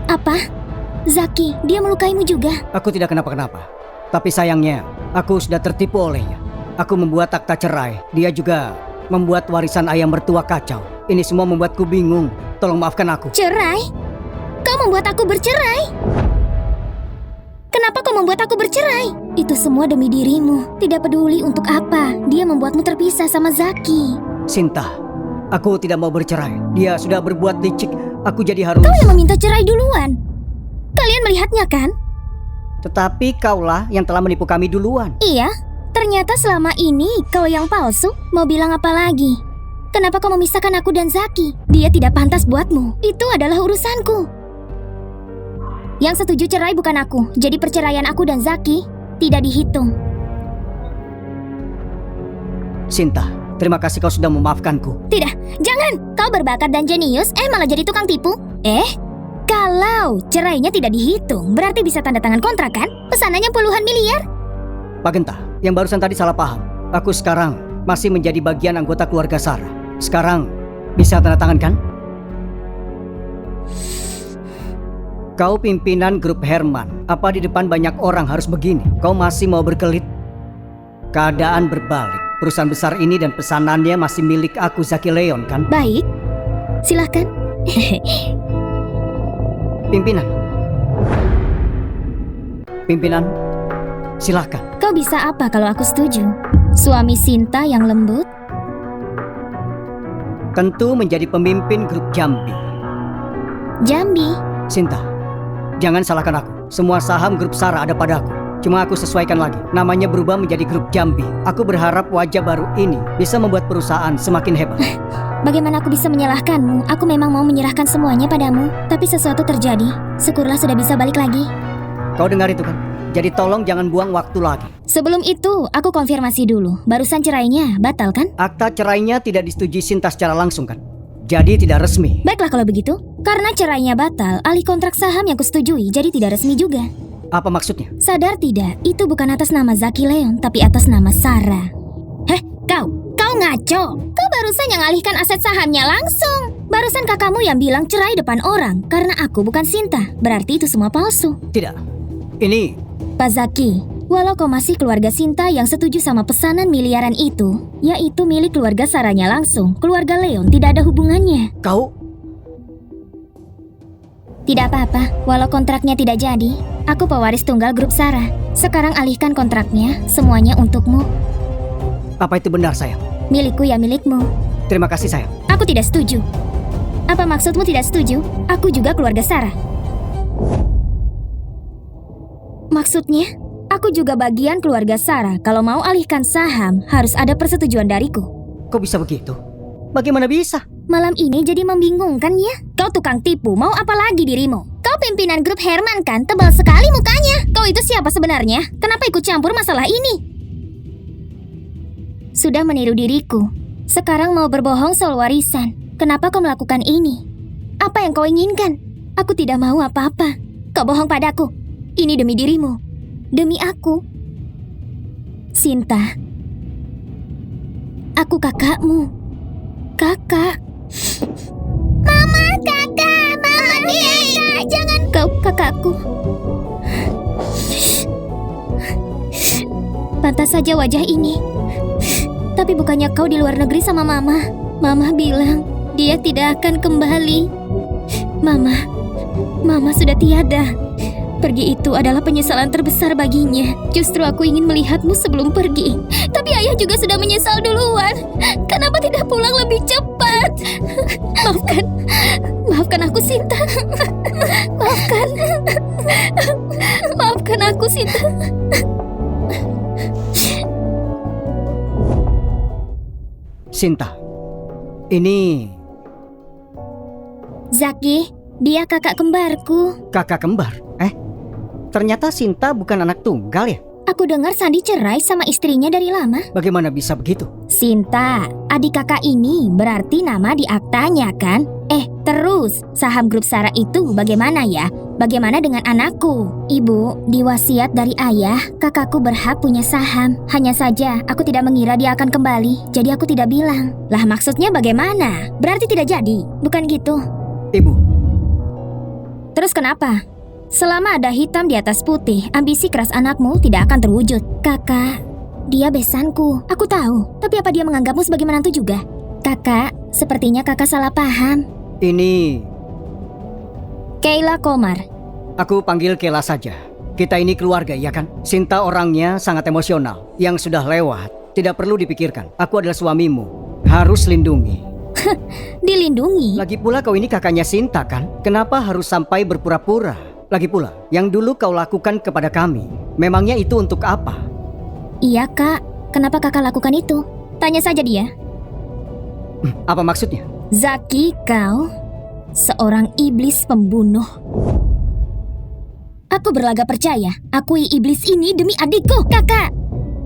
Apa? Zaki, dia melukaimu juga. Aku tidak kenapa-kenapa. Tapi sayangnya, aku sudah tertipu olehnya. Aku membuat akta cerai. Dia juga membuat warisan ayah mertua kacau. Ini semua membuatku bingung. Tolong maafkan aku. Cerai? Kau membuat aku bercerai? Kenapa kau membuat aku bercerai? Itu semua demi dirimu. Tidak peduli untuk apa. Dia membuatmu terpisah sama Zaki. Sinta, aku tidak mau bercerai. Dia sudah berbuat licik. Aku jadi harus... Kau yang meminta cerai duluan. Kalian melihatnya kan? Tetapi kaulah yang telah menipu kami duluan. Iya, ternyata selama ini kau yang palsu. Mau bilang apa lagi? Kenapa kau memisahkan aku dan Zaki? Dia tidak pantas buatmu. Itu adalah urusanku. Yang setuju cerai bukan aku. Jadi perceraian aku dan Zaki tidak dihitung. Sinta, terima kasih kau sudah memaafkanku. Tidak, jangan. Kau berbakat dan jenius, malah jadi tukang tipu. Kalau cerainya tidak dihitung, berarti bisa tanda tangan kontrak kan? Pesanannya puluhan miliar. Pak Genta, yang barusan tadi salah paham. Aku sekarang masih menjadi bagian anggota keluarga Sarah. Sekarang bisa tanda tangan kan? Kau pimpinan grup Herman. Apa di depan banyak orang harus begini? Kau masih mau berkelit? Keadaan berbalik. Perusahaan besar ini dan pesanannya masih milik aku, Zaki Leon kan? Baik, silahkan. Pimpinan, silahkan. Kau bisa apa kalau aku setuju? Suami Sinta yang lembut? Tentu menjadi pemimpin grup Jambi. Jambi? Sinta, jangan salahkan aku. Semua saham grup Sarah ada padaku. Cuma aku sesuaikan lagi. Namanya berubah menjadi grup Jambi. Aku berharap wajah baru ini bisa membuat perusahaan semakin hebat. Bagaimana aku bisa menyalahkanmu? Aku memang mau menyerahkan semuanya padamu. Tapi sesuatu terjadi. Syukurlah sudah bisa balik lagi. Kau dengar itu kan? Jadi tolong jangan buang waktu lagi. Sebelum itu, aku konfirmasi dulu. Barusan cerainya batal kan? Akta cerainya tidak disetujui Sinta secara langsung kan? Jadi tidak resmi. Baiklah kalau begitu. Karena cerainya batal, alih kontrak saham yang kusetujui jadi tidak resmi juga. Apa maksudnya? Sadar tidak, itu bukan atas nama Zaki Leon, tapi atas nama Sarah. Heh, kau ngaco. Kau barusan yang alihkan aset sahamnya langsung. Barusan kakakmu yang bilang cerai depan orang, karena aku bukan Sinta. Berarti itu semua palsu. Tidak, ini... Pak Zaki, walau kau masih keluarga Sinta yang setuju sama pesanan miliaran itu, yaitu milik keluarga Sarahnya langsung, keluarga Leon tidak ada hubungannya. Kau... Tidak apa-apa, walau kontraknya tidak jadi, aku pewaris tunggal grup Sarah. Sekarang alihkan kontraknya, semuanya untukmu. Apa itu benar, sayang? Milikku ya milikmu. Terima kasih, sayang. Aku tidak setuju. Apa maksudmu tidak setuju? Aku juga keluarga Sarah. Maksudnya, aku juga bagian keluarga Sarah. Kalau mau alihkan saham, harus ada persetujuan dariku. Kok bisa begitu? Bagaimana bisa? Malam ini jadi membingungkan ya? Kau tukang tipu, mau apa lagi dirimu? Kau pimpinan grup Herman kan? Tebal sekali mukanya. Kau itu siapa sebenarnya? Kenapa ikut campur masalah ini? Sudah meniru diriku. Sekarang mau berbohong soal warisan. Kenapa kau melakukan ini? Apa yang kau inginkan? Aku tidak mau apa-apa. Kau bohong padaku. Ini demi dirimu. Demi aku. Sinta. Aku kakakmu. Kakak. Mama, kakak. Mama, kakak. Jangan kau kakakku. Pantas saja wajah ini. Tapi bukannya kau di luar negeri sama Mama. Mama bilang dia tidak akan kembali. Mama sudah tiada. Pergi itu adalah penyesalan terbesar baginya. Justru aku ingin melihatmu sebelum pergi. Tapi ayah juga sudah menyesal duluan. Kenapa tidak pulang lebih cepat? Maafkan aku, Sinta. Maafkan aku, Sinta. Sinta, ini... Zaki, dia kakak kembarku. Kakak kembar? Ternyata Sinta bukan anak tunggal ya? Aku dengar Sandi cerai sama istrinya dari lama. Bagaimana bisa begitu? Sinta, adik kakak ini berarti nama di aktanya kan? Terus, saham grup Sarah itu bagaimana ya? Bagaimana dengan anakku? Ibu, di wasiat dari ayah, kakakku berhak punya saham. Hanya saja, aku tidak mengira dia akan kembali, jadi aku tidak bilang. Lah maksudnya bagaimana? Berarti tidak jadi, bukan gitu? Ibu. Terus kenapa? Selama ada hitam di atas putih, ambisi keras anakmu tidak akan terwujud. Kakak, dia besanku. Aku tahu, tapi apa dia menganggapmu sebagai menantu juga? Kakak, sepertinya kakak salah paham. Ini... Kayla Komar. Aku panggil Kayla saja. Kita ini keluarga, ya kan? Sinta orangnya sangat emosional. Yang sudah lewat, tidak perlu dipikirkan. Aku adalah suamimu. Harus lindungi. Dilindungi? Lagi pula kau ini kakaknya Sinta kan? Kenapa harus sampai berpura-pura? Lagi pula, yang dulu kau lakukan kepada kami, memangnya itu untuk apa? Iya kak, kenapa kakak lakukan itu? Tanya saja dia. Apa maksudnya? Zaki, kau seorang iblis pembunuh. Aku berlagak percaya, akui iblis ini demi adikku, kakak.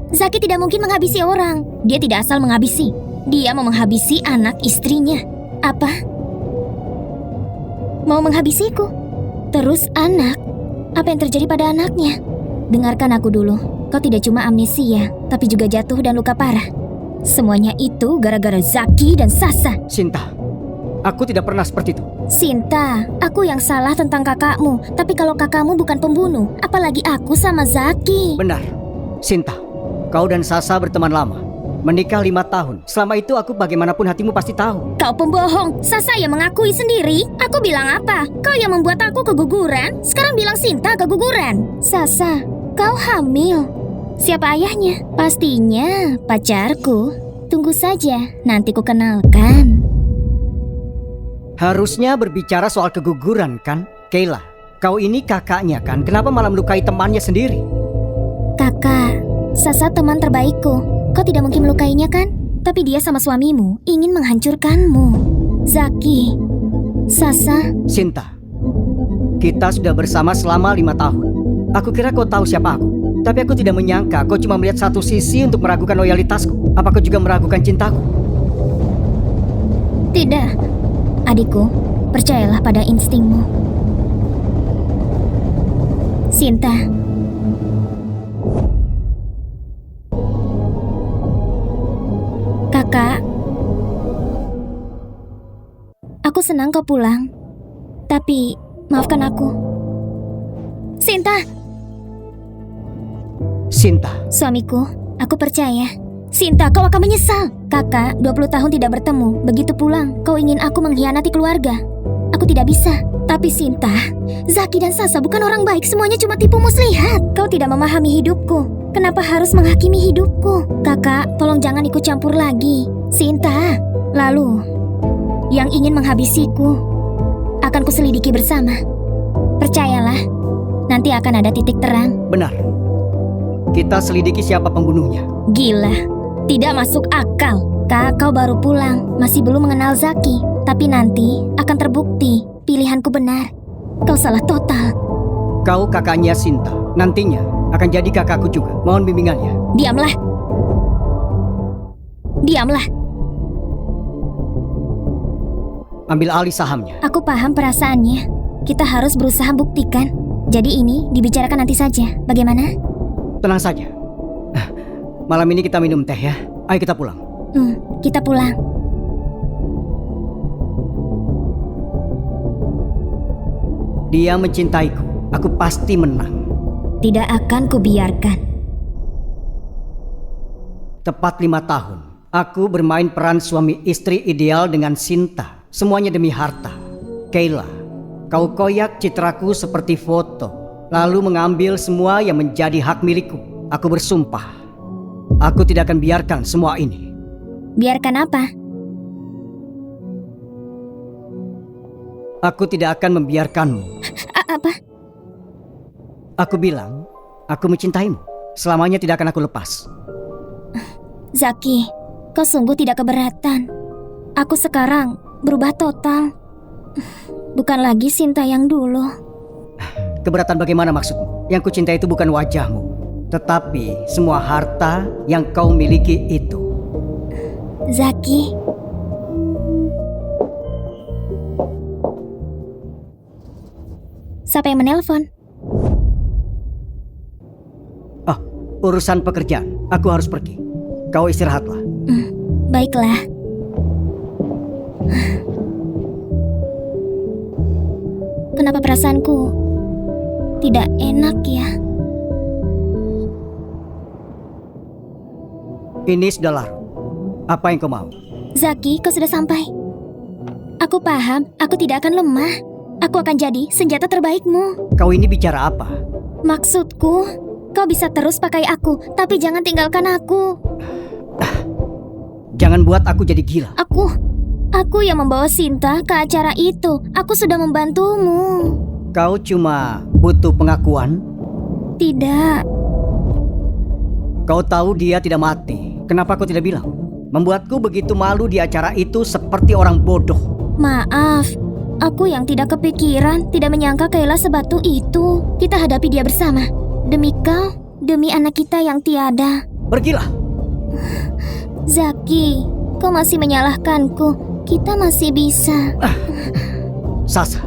Zaki tidak mungkin menghabisi orang. Dia tidak asal menghabisi. Dia mau menghabisi anak istrinya. Apa? Mau menghabisiku? Terus anak, apa yang terjadi pada anaknya? Dengarkan aku dulu, kau tidak cuma amnesia, tapi juga jatuh dan luka parah. Semuanya itu gara-gara Zaki dan Sasa. Sinta, aku tidak pernah seperti itu. Sinta, aku yang salah tentang kakakmu. Tapi kalau kakakmu bukan pembunuh, apalagi aku sama Zaki. Benar, Sinta, kau dan Sasa berteman lama. Menikah 5 tahun. Selama itu aku bagaimanapun hatimu pasti tahu. Kau pembohong. Sasa yang mengakui sendiri. Aku bilang apa? Kau yang membuat aku keguguran. Sekarang bilang Sinta keguguran. Sasa, kau hamil. Siapa ayahnya? Pastinya pacarku. Tunggu saja, nanti ku kenalkan. Harusnya berbicara soal keguguran kan? Kayla, kau ini kakaknya kan? Kenapa malah melukai temannya sendiri? Kakak, Sasa teman terbaikku. Kau tidak mungkin melukainya kan? Tapi dia sama suamimu ingin menghancurkanmu. Zaki, Sasa. Sinta, kita sudah bersama selama 5 tahun. Aku kira kau tahu siapa aku. Tapi aku tidak menyangka kau cuma melihat satu sisi untuk meragukan loyalitasku. Apa kau juga meragukan cintaku? Tidak, adikku, percayalah pada instingmu. Sinta. Kakak. Aku senang kau pulang. Tapi, maafkan aku. Sinta! Sinta, Suamiku, aku percaya. Sinta, kau akan menyesal. Kakak, 20 tahun tidak bertemu. Begitu pulang, kau ingin aku mengkhianati keluarga. Aku tidak bisa. Tapi Sinta, Zaki dan Sasa bukan orang baik. Semuanya cuma tipu muslihat. Kau tidak memahami hidupku. Kenapa harus menghakimi hidupku? Kakak, tolong jangan ikut campur lagi. Sinta, lalu yang ingin menghabisiku akan kuselidiki bersama. Percayalah, nanti akan ada titik terang. benar. Kita selidiki siapa pembunuhnya. Gila, tidak masuk akal. Kak, kau baru pulang, masih belum mengenal Zaki. Tapi nanti akan terbukti pilihanku benar. Kau salah total. Kau kakaknya Sinta. Nantinya akan jadi kakakku juga. Mohon bimbingannya. Diamlah. Diamlah. Ambil alih sahamnya. Aku paham perasaannya. Kita harus berusaha buktikan. Jadi ini dibicarakan nanti saja. Bagaimana? Tenang saja. Malam ini kita minum teh ya. Ayo kita pulang. Kita pulang. Dia mencintaiku. Aku pasti menang. Tidak akan kubiarkan. Tepat 5 tahun. Aku bermain peran suami istri ideal dengan Sinta. Semuanya demi harta. Kayla, kau koyak citraku seperti foto. Lalu mengambil semua yang menjadi hak milikku. Aku bersumpah. Aku tidak akan biarkan semua ini. Biarkan apa? Aku tidak akan membiarkanmu. Apa? Aku bilang, aku mencintaimu. Selamanya tidak akan aku lepas. Zaki, kau sungguh tidak keberatan. Aku sekarang berubah total. Bukan lagi Sinta yang dulu. Keberatan bagaimana maksudmu? Yang kucintai itu bukan wajahmu, tetapi semua harta yang kau miliki itu. Zaki. Siapa yang menelpon? Oh, urusan pekerjaan. Aku harus pergi. Kau istirahatlah. Baiklah. Kenapa perasaanku tidak enak ya? Ini sudah larut. Apa yang kau mau? Zaki, kau sudah sampai. Aku paham, aku tidak akan lemah. Aku akan jadi senjata terbaikmu. Kau ini bicara apa? Maksudku, kau bisa terus pakai aku, tapi jangan tinggalkan aku. Jangan buat aku jadi gila. Aku yang membawa Sinta ke acara itu. Aku sudah membantumu. Kau cuma butuh pengakuan? Tidak. Kau tahu dia tidak mati. Kenapa kau tidak bilang? Membuatku begitu malu di acara itu seperti orang bodoh. Maaf, aku yang tidak kepikiran, tidak menyangka Kayla sebatu itu. Kita hadapi dia bersama. Demi kau, demi anak kita yang tiada. Pergilah. Zaki, kau masih menyalahkanku. Kita masih bisa. Sasa,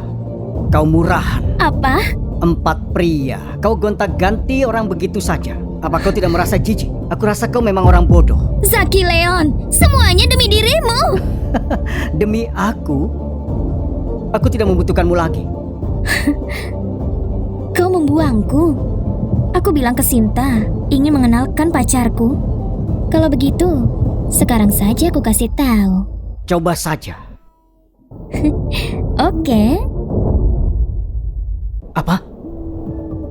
kau murahan. Apa? 4 pria. Kau gonta-ganti orang begitu saja. Apa kau tidak merasa jijik? Aku rasa kau memang orang bodoh. Zaki Leon, semuanya demi dirimu. Demi aku tidak membutuhkanmu lagi. Kau membuangku. Aku bilang ke Sinta, ingin mengenalkan pacarku. Kalau begitu, sekarang saja aku kasih tahu. Coba saja. Oke. Apa?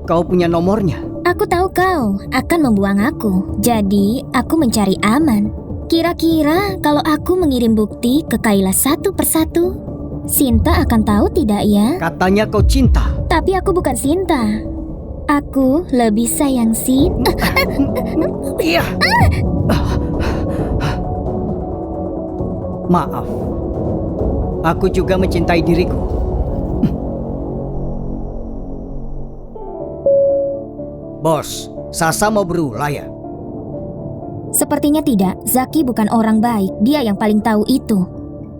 Kau punya nomornya? Aku tahu kau akan membuang aku. Jadi, aku mencari aman. Kira-kira kalau aku mengirim bukti ke Kayla satu persatu, Sinta akan tahu tidak ya? Katanya kau cinta. Tapi aku bukan Sinta. Aku lebih sayang Sinta. Iya. Maaf. Aku juga mencintai diriku. Bos, Sasa mau berulah ya? Sepertinya tidak. Zaki bukan orang baik. Dia yang paling tahu itu.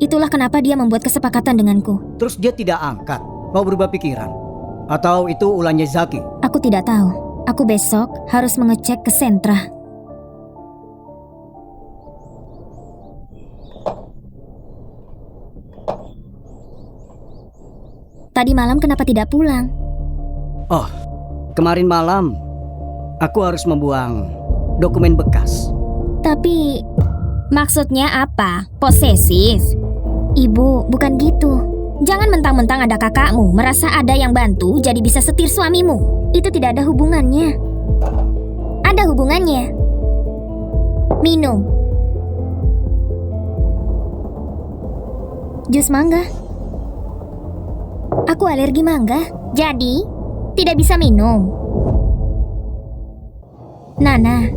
Itulah kenapa dia membuat kesepakatan denganku. Terus dia tidak angkat. Mau berubah pikiran. Atau itu ulangnya Zaki? Aku tidak tahu. Aku besok harus mengecek ke sentra. Tadi malam kenapa tidak pulang? Oh, kemarin malam aku harus membuang dokumen bekas. Tapi maksudnya apa? Posesif? Ibu, bukan gitu. Jangan mentang-mentang ada kakakmu, merasa ada yang bantu jadi bisa setir suamimu. Itu tidak ada hubungannya. Ada hubungannya. Minum jus mangga. Aku alergi mangga, jadi tidak bisa minum. Nana,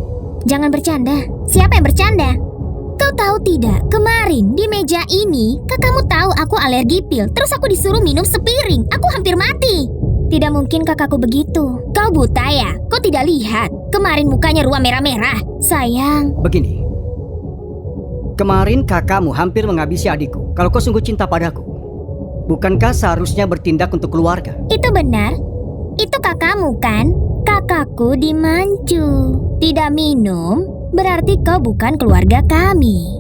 jangan bercanda. Siapa yang bercanda? Kau tahu tidak, kemarin di meja ini kakakmu tahu aku alergi pil, terus aku disuruh minum sepiring. Aku hampir mati. Tidak mungkin kakakku begitu. Kau buta ya? Kau tidak lihat? Kemarin mukanya ruam merah-merah. Sayang. Begini, kemarin kakakmu hampir menghabisi adikku. Kalau kau sungguh cinta padaku, bukankah seharusnya bertindak untuk keluarga? Itu benar. Itu kakakmu kan? Kakakku dimancu. Tidak minum, berarti kau bukan keluarga kami.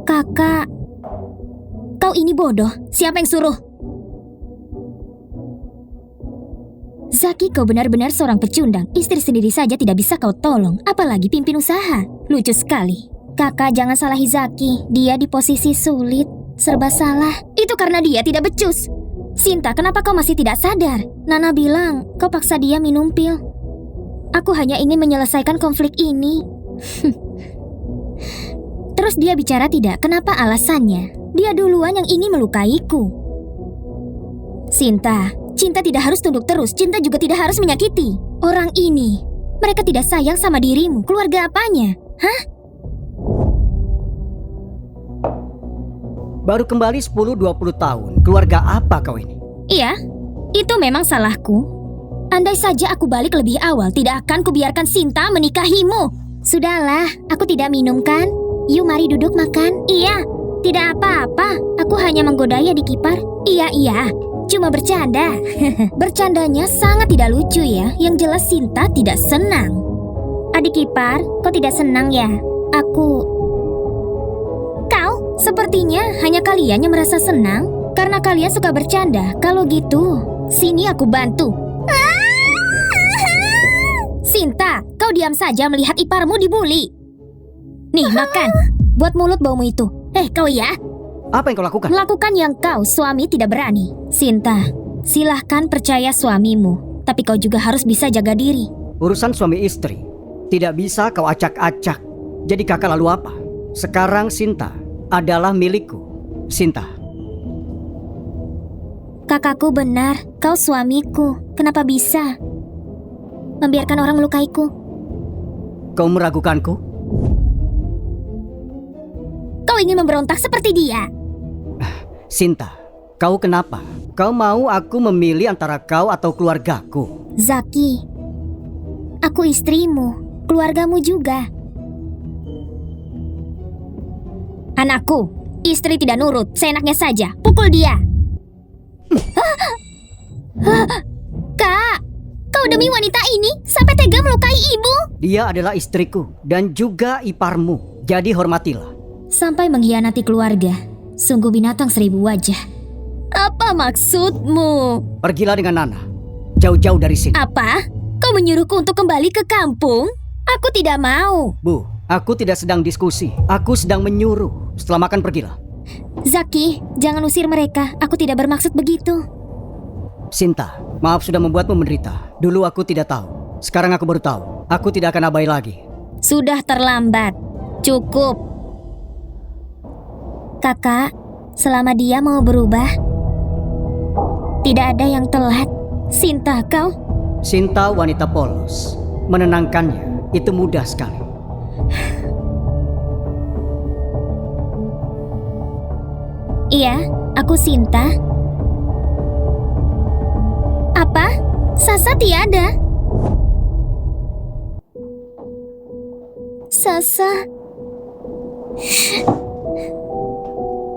Kakak, kau ini bodoh. Siapa yang suruh? Zaki, kau benar-benar seorang pecundang. Istri sendiri saja tidak bisa kau tolong, apalagi pimpin usaha. Lucu sekali. Kakak, jangan salahi Zaki. Dia di posisi sulit, serba salah. Itu karena dia tidak becus. Sinta, kenapa kau masih tidak sadar? Nana bilang kau paksa dia minum pil. Aku hanya ingin menyelesaikan konflik ini. Terus dia bicara tidak? Kenapa alasannya? Dia duluan yang ingin melukaiku. Sinta, cinta tidak harus tunduk terus. Cinta juga tidak harus menyakiti. Orang ini, mereka tidak sayang sama dirimu. Keluarga apanya? Hah? Baru kembali 10-20 tahun. Keluarga apa kau ini? Iya, itu memang salahku. Andai saja aku balik lebih awal, tidak akan kubiarkan Sinta menikahimu. Sudahlah, aku tidak minum kan? Yuk mari duduk makan. Iya, tidak apa-apa. Aku hanya menggodanya di kipar. Iya, cuma bercanda. Bercandanya sangat tidak lucu ya. Yang jelas Sinta tidak senang. Adik kipar, kau tidak senang ya? Kau, sepertinya hanya kalian yang merasa senang karena kalian suka bercanda. Kalau gitu, sini aku bantu. Sinta, kau diam saja melihat iparmu dibuli. Nih, makan. Buat mulut baumu itu. Kau ya? Apa yang kau lakukan? Melakukan yang kau suami tidak berani. Sinta, silahkan percaya suamimu. Tapi kau juga harus bisa jaga diri. Urusan suami istri tidak bisa kau acak-acak. Jadi kakak lalu apa? Sekarang Sinta adalah milikku. Sinta. Kakakku benar, kau suamiku. Kenapa bisa membiarkan orang melukaiku? Kau meragukanku? Kau ingin memberontak seperti dia? Sinta, kau kenapa? Kau mau aku memilih antara kau atau keluargaku? Zaki, aku istrimu, keluargamu juga. Anakku, istri tidak nurut, seenaknya saja. Pukul dia. Kak, kau demi wanita ini sampai tega melukai ibu? Dia adalah istriku dan juga iparmu. Jadi hormatilah. Sampai mengkhianati keluarga. Sungguh binatang 1000 wajah. Apa maksudmu? Pergilah dengan Nana. Jauh-jauh dari sini. Apa? Kau menyuruhku untuk kembali ke kampung? Aku tidak mau. Bu, aku tidak sedang diskusi. Aku sedang menyuruh. Setelah makan pergilah. Zaki, jangan usir mereka. Aku tidak bermaksud begitu. Sinta, maaf sudah membuatmu menderita. Dulu aku tidak tahu. Sekarang aku baru tahu. Aku tidak akan abai lagi. Sudah terlambat. Cukup. Kakak, selama dia mau berubah, tidak ada yang telat. Sinta, kau? Sinta wanita polos. Menenangkannya itu mudah sekali. Iya, aku Sinta. Tiada. Sasa.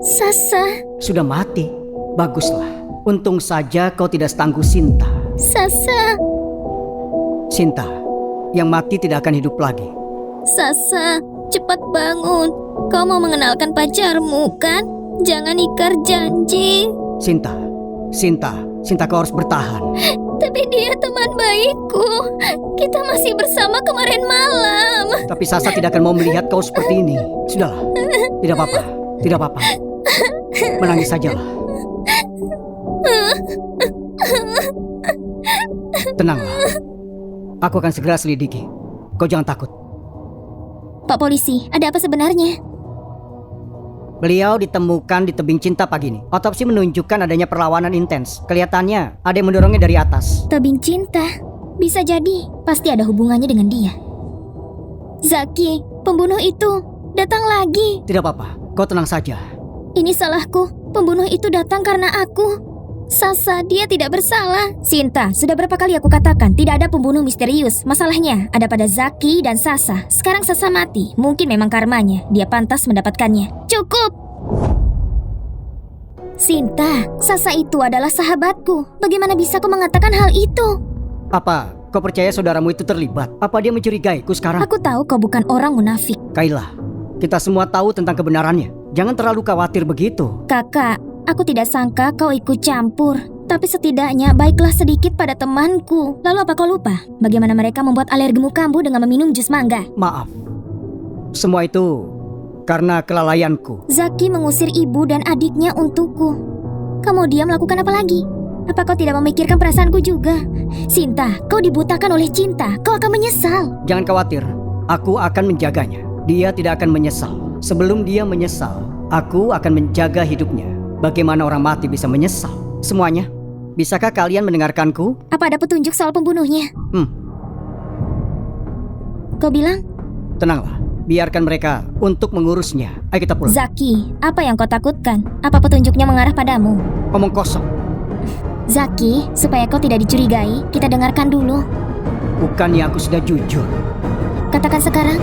Sasa. Sudah mati. Baguslah. Untung saja kau tidak setangguh Sinta. Sasa. Sinta, yang mati tidak akan hidup lagi. Sasa, cepat bangun. Kau mau mengenalkan pacarmu, kan? Jangan ingkar janji. Sinta, kau harus bertahan. Tapi dia teman baikku. Kita masih bersama kemarin malam. Tapi Sasa tidak akan mau melihat kau seperti ini. Sudahlah, tidak apa-apa. Menangis sajalah. Tenanglah. Aku akan segera selidiki. Kau jangan takut. Pak polisi, ada apa sebenarnya? Beliau ditemukan di tebing cinta pagi ini. Otopsi menunjukkan adanya perlawanan intens. Kelihatannya ada yang mendorongnya dari atas. Tebing cinta? Bisa jadi. Pasti ada hubungannya dengan dia. Zaki, pembunuh itu datang lagi. Tidak apa-apa, kau tenang saja. Ini salahku. Pembunuh itu datang karena aku. Sasa, dia tidak bersalah. Sinta, sudah berapa kali aku katakan tidak ada pembunuh misterius. Masalahnya ada pada Zaki dan Sasa. Sekarang Sasa mati. Mungkin memang karmanya. Dia pantas mendapatkannya. Cukup! Sinta, Sasa itu adalah sahabatku. Bagaimana bisa kau mengatakan hal itu? Apa kau percaya saudaramu itu terlibat? Apa dia mencurigaiku sekarang? Aku tahu kau bukan orang munafik. Kayla, kita semua tahu tentang kebenarannya. Jangan terlalu khawatir begitu. Kakak, aku tidak sangka kau ikut campur. Tapi setidaknya baiklah sedikit pada temanku. Lalu apa kau lupa bagaimana mereka membuat alergimu kambuh dengan meminum jus mangga? Maaf. Semua itu karena kelalaianku. Zaki mengusir ibu dan adiknya untukku. Kemudian melakukan apa lagi? Apa kau tidak memikirkan perasaanku juga? Sinta, kau dibutakan oleh cinta. Kau akan menyesal. Jangan khawatir, aku akan menjaganya. Dia tidak akan menyesal. Sebelum dia menyesal, aku akan menjaga hidupnya. Bagaimana orang mati bisa menyesal? Semuanya. Bisakah kalian mendengarkanku? Apa ada petunjuk soal pembunuhnya? Kau bilang? Tenanglah, biarkan mereka untuk mengurusnya. Ayo kita pulang. Zaki, apa yang kau takutkan? Apa petunjuknya mengarah padamu? Omong kosong. Zaki, supaya kau tidak dicurigai, kita dengarkan dulu. Bukannya aku sudah jujur. Katakan sekarang.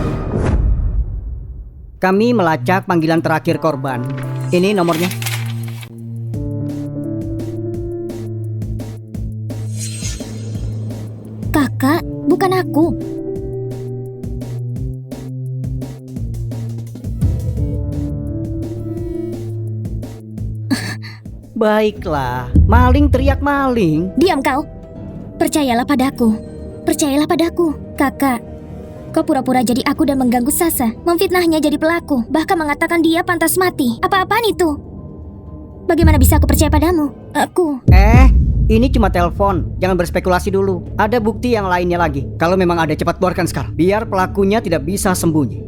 Kami melacak panggilan terakhir korban. Ini nomornya. Kakak, bukan aku. Baiklah, maling teriak maling. Diam kau. Percayalah padaku. Percayalah padaku. Kakak, kau pura-pura jadi aku dan mengganggu Sasa. Memfitnahnya jadi pelaku. Bahkan mengatakan dia pantas mati. Apa-apaan itu? Bagaimana bisa aku percaya padamu? Aku... Ini cuma telepon. Jangan berspekulasi dulu. Ada bukti yang lainnya lagi. Kalau memang ada, cepat keluarkan sekarang. Biar pelakunya tidak bisa sembunyi.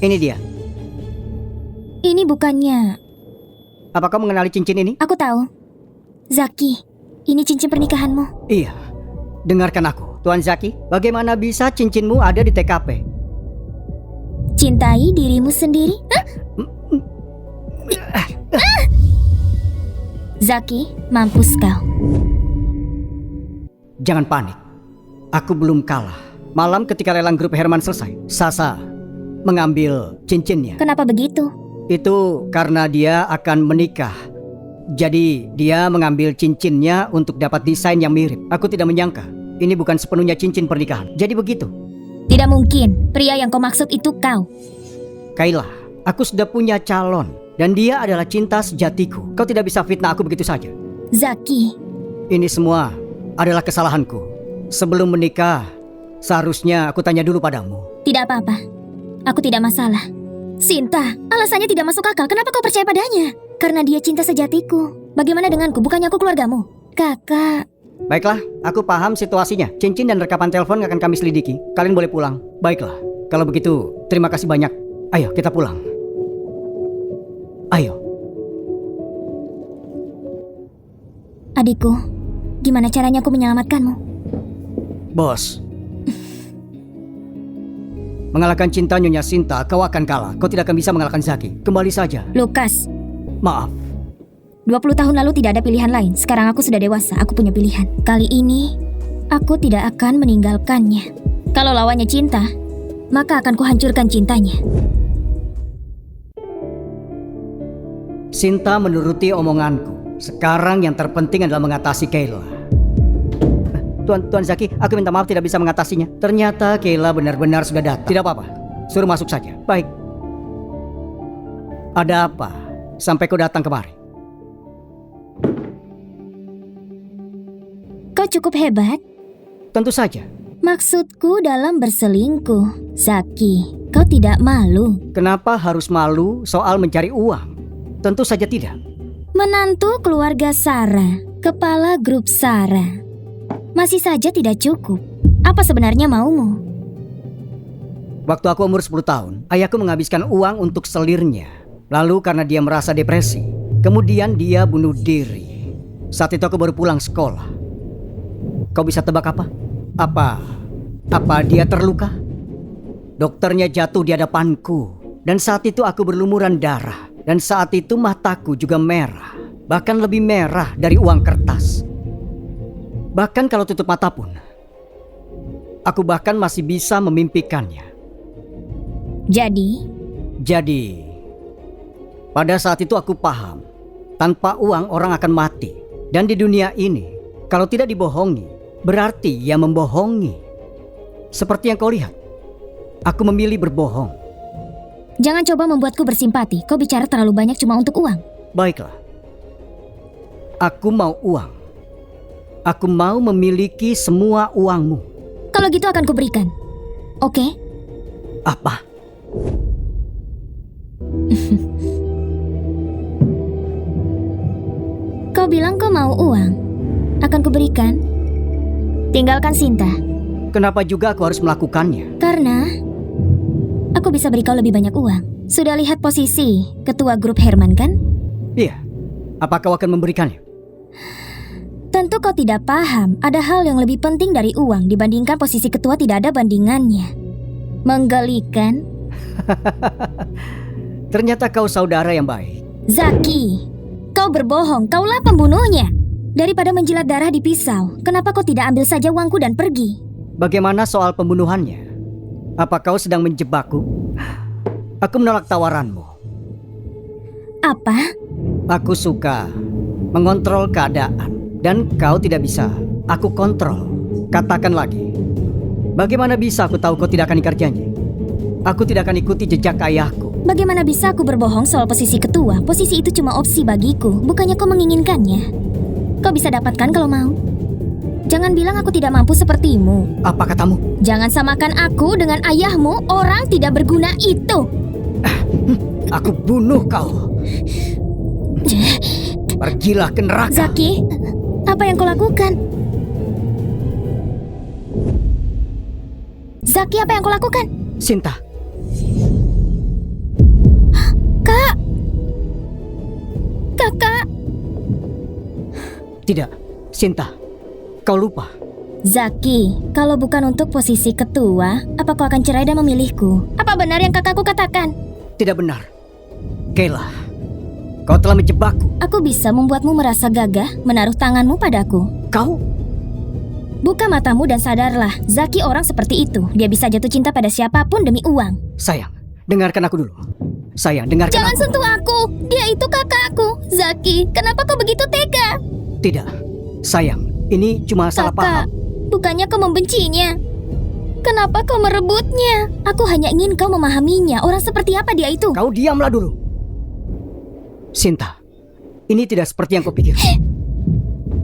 Ini dia. Ini bukannya... Apa kau mengenali cincin ini? Aku tahu. Zaki, ini cincin pernikahanmu. Iya. Dengarkan aku, Tuan Zaki. Bagaimana bisa cincinmu ada di TKP? Cintai dirimu sendiri? Zaki, mampus kau. Jangan panik. Aku belum kalah. Malam ketika lelang grup Herman selesai, Sasa mengambil cincinnya. Kenapa begitu? Itu karena dia akan menikah. Jadi dia mengambil cincinnya untuk dapat desain yang mirip. Aku tidak menyangka ini bukan sepenuhnya cincin pernikahan. Jadi begitu. Tidak mungkin. Pria yang kau maksud itu kau. Kayla, aku sudah punya calon. Dan dia adalah cinta sejatiku. Kau tidak bisa fitnah aku begitu saja. Zaki. Ini semua adalah kesalahanku. Sebelum menikah, seharusnya aku tanya dulu padamu. Tidak apa-apa. Aku tidak masalah. Sinta, alasannya tidak masuk akal. Kenapa kau percaya padanya? Karena dia cinta sejatiku. Bagaimana denganku? Bukannya aku keluargamu? Kakak. Baiklah, aku paham situasinya. Cincin dan rekapan telepon akan kami selidiki. Kalian boleh pulang. Baiklah, kalau begitu terima kasih banyak. Ayo kita pulang. Ayo. Adikku, gimana caranya aku menyelamatkanmu? Bos. Mengalahkan cinta Nyonya Sinta, kau akan kalah. Kau tidak akan bisa mengalahkan Zaki. Kembali saja. Lukas. Maaf. 20 tahun lalu tidak ada pilihan lain. Sekarang aku sudah dewasa, aku punya pilihan. Kali ini, aku tidak akan meninggalkannya. Kalau lawannya cinta, maka akan kuhancurkan cintanya. Sinta menuruti omonganku. Sekarang yang terpenting adalah mengatasi Kayla. Tuan Zaki, aku minta maaf tidak bisa mengatasinya. Ternyata Kayla benar-benar sudah datang. Tidak apa-apa, suruh masuk saja. Baik. Ada apa sampai kau datang kemari? Kau cukup hebat. Tentu saja. Maksudku dalam berselingkuh. Zaki, kau tidak malu? Kenapa harus malu soal mencari uang? Tentu saja tidak. Menantu keluarga Sarah, kepala grup Sarah. Masih saja tidak cukup. Apa sebenarnya maumu? Waktu aku umur 10 tahun, ayahku menghabiskan uang untuk selirnya. Lalu karena dia merasa depresi, kemudian dia bunuh diri. Saat itu aku baru pulang sekolah. Kau bisa tebak apa? Apa dia terluka? Dokternya jatuh di hadapanku. Dan saat itu aku berlumuran darah. Dan saat itu mataku juga merah. Bahkan lebih merah dari uang kertas. Bahkan kalau tutup mata pun, aku bahkan masih bisa memimpikannya. Jadi, pada saat itu aku paham, tanpa uang orang akan mati. Dan di dunia ini, kalau tidak dibohongi, berarti ia membohongi. Seperti yang kau lihat, aku memilih berbohong. Jangan coba membuatku bersimpati. Kau bicara terlalu banyak cuma untuk uang. Baiklah, aku mau uang. Aku mau memiliki semua uangmu. Kalau gitu akan kuberikan. Oke? Apa? Kau bilang kau mau uang. Akan kuberikan. Tinggalkan Sinta. Kenapa juga aku harus melakukannya? Karena aku bisa beri kau lebih banyak uang. Sudah lihat posisi ketua grup Herman kan? Iya. Apa kau akan memberikannya? Tentu kau tidak paham. Ada hal yang lebih penting dari uang dibandingkan posisi ketua tidak ada bandingannya. Menggelikan. Ternyata kau saudara yang baik. Zaki, kau berbohong. Kaulah pembunuhnya. Daripada menjilat darah di pisau, kenapa kau tidak ambil saja uangku dan pergi? Bagaimana soal pembunuhannya? Apa kau sedang menjebakku? Aku menolak tawaranmu. Apa? Aku suka mengontrol keadaan. Dan kau tidak bisa aku kontrol. Katakan lagi. Bagaimana bisa aku tahu kau tidak akan ingkar janji? Aku tidak akan ikuti jejak ayahku. Bagaimana bisa aku berbohong soal posisi ketua? Posisi itu cuma opsi bagiku. Bukannya kau menginginkannya. Kau bisa dapatkan kalau mau. Jangan bilang aku tidak mampu sepertimu. Apa katamu? Jangan samakan aku dengan ayahmu. Orang tidak berguna itu. Aku bunuh kau. Pergilah ke neraka. Zaki, apa yang kau lakukan? Zaki, apa yang kau lakukan? Sinta. Kak. Kakak. Tidak, Sinta. Kau lupa. Zaki, kalau bukan untuk posisi ketua, apa kau akan cerai dan memilihku? Apa benar yang kakakku katakan? Tidak benar. Kayla, kau telah menjebakku. Aku bisa membuatmu merasa gagah menaruh tanganmu padaku. Kau? Buka matamu dan sadarlah, Zaki orang seperti itu. Dia bisa jatuh cinta pada siapapun demi uang. Sayang, dengarkan aku dulu. Sayang, dengarkan Jangan aku. sentuh aku. Dia itu kakakku. Zaki, kenapa kau begitu tega? Tidak, sayang. Ini cuma salah paham. Kakak, bukannya kau membencinya? Kenapa kau merebutnya? Aku hanya ingin kau memahaminya. Orang seperti apa dia itu? Kau diamlah dulu. Sinta, ini tidak seperti yang kau pikir.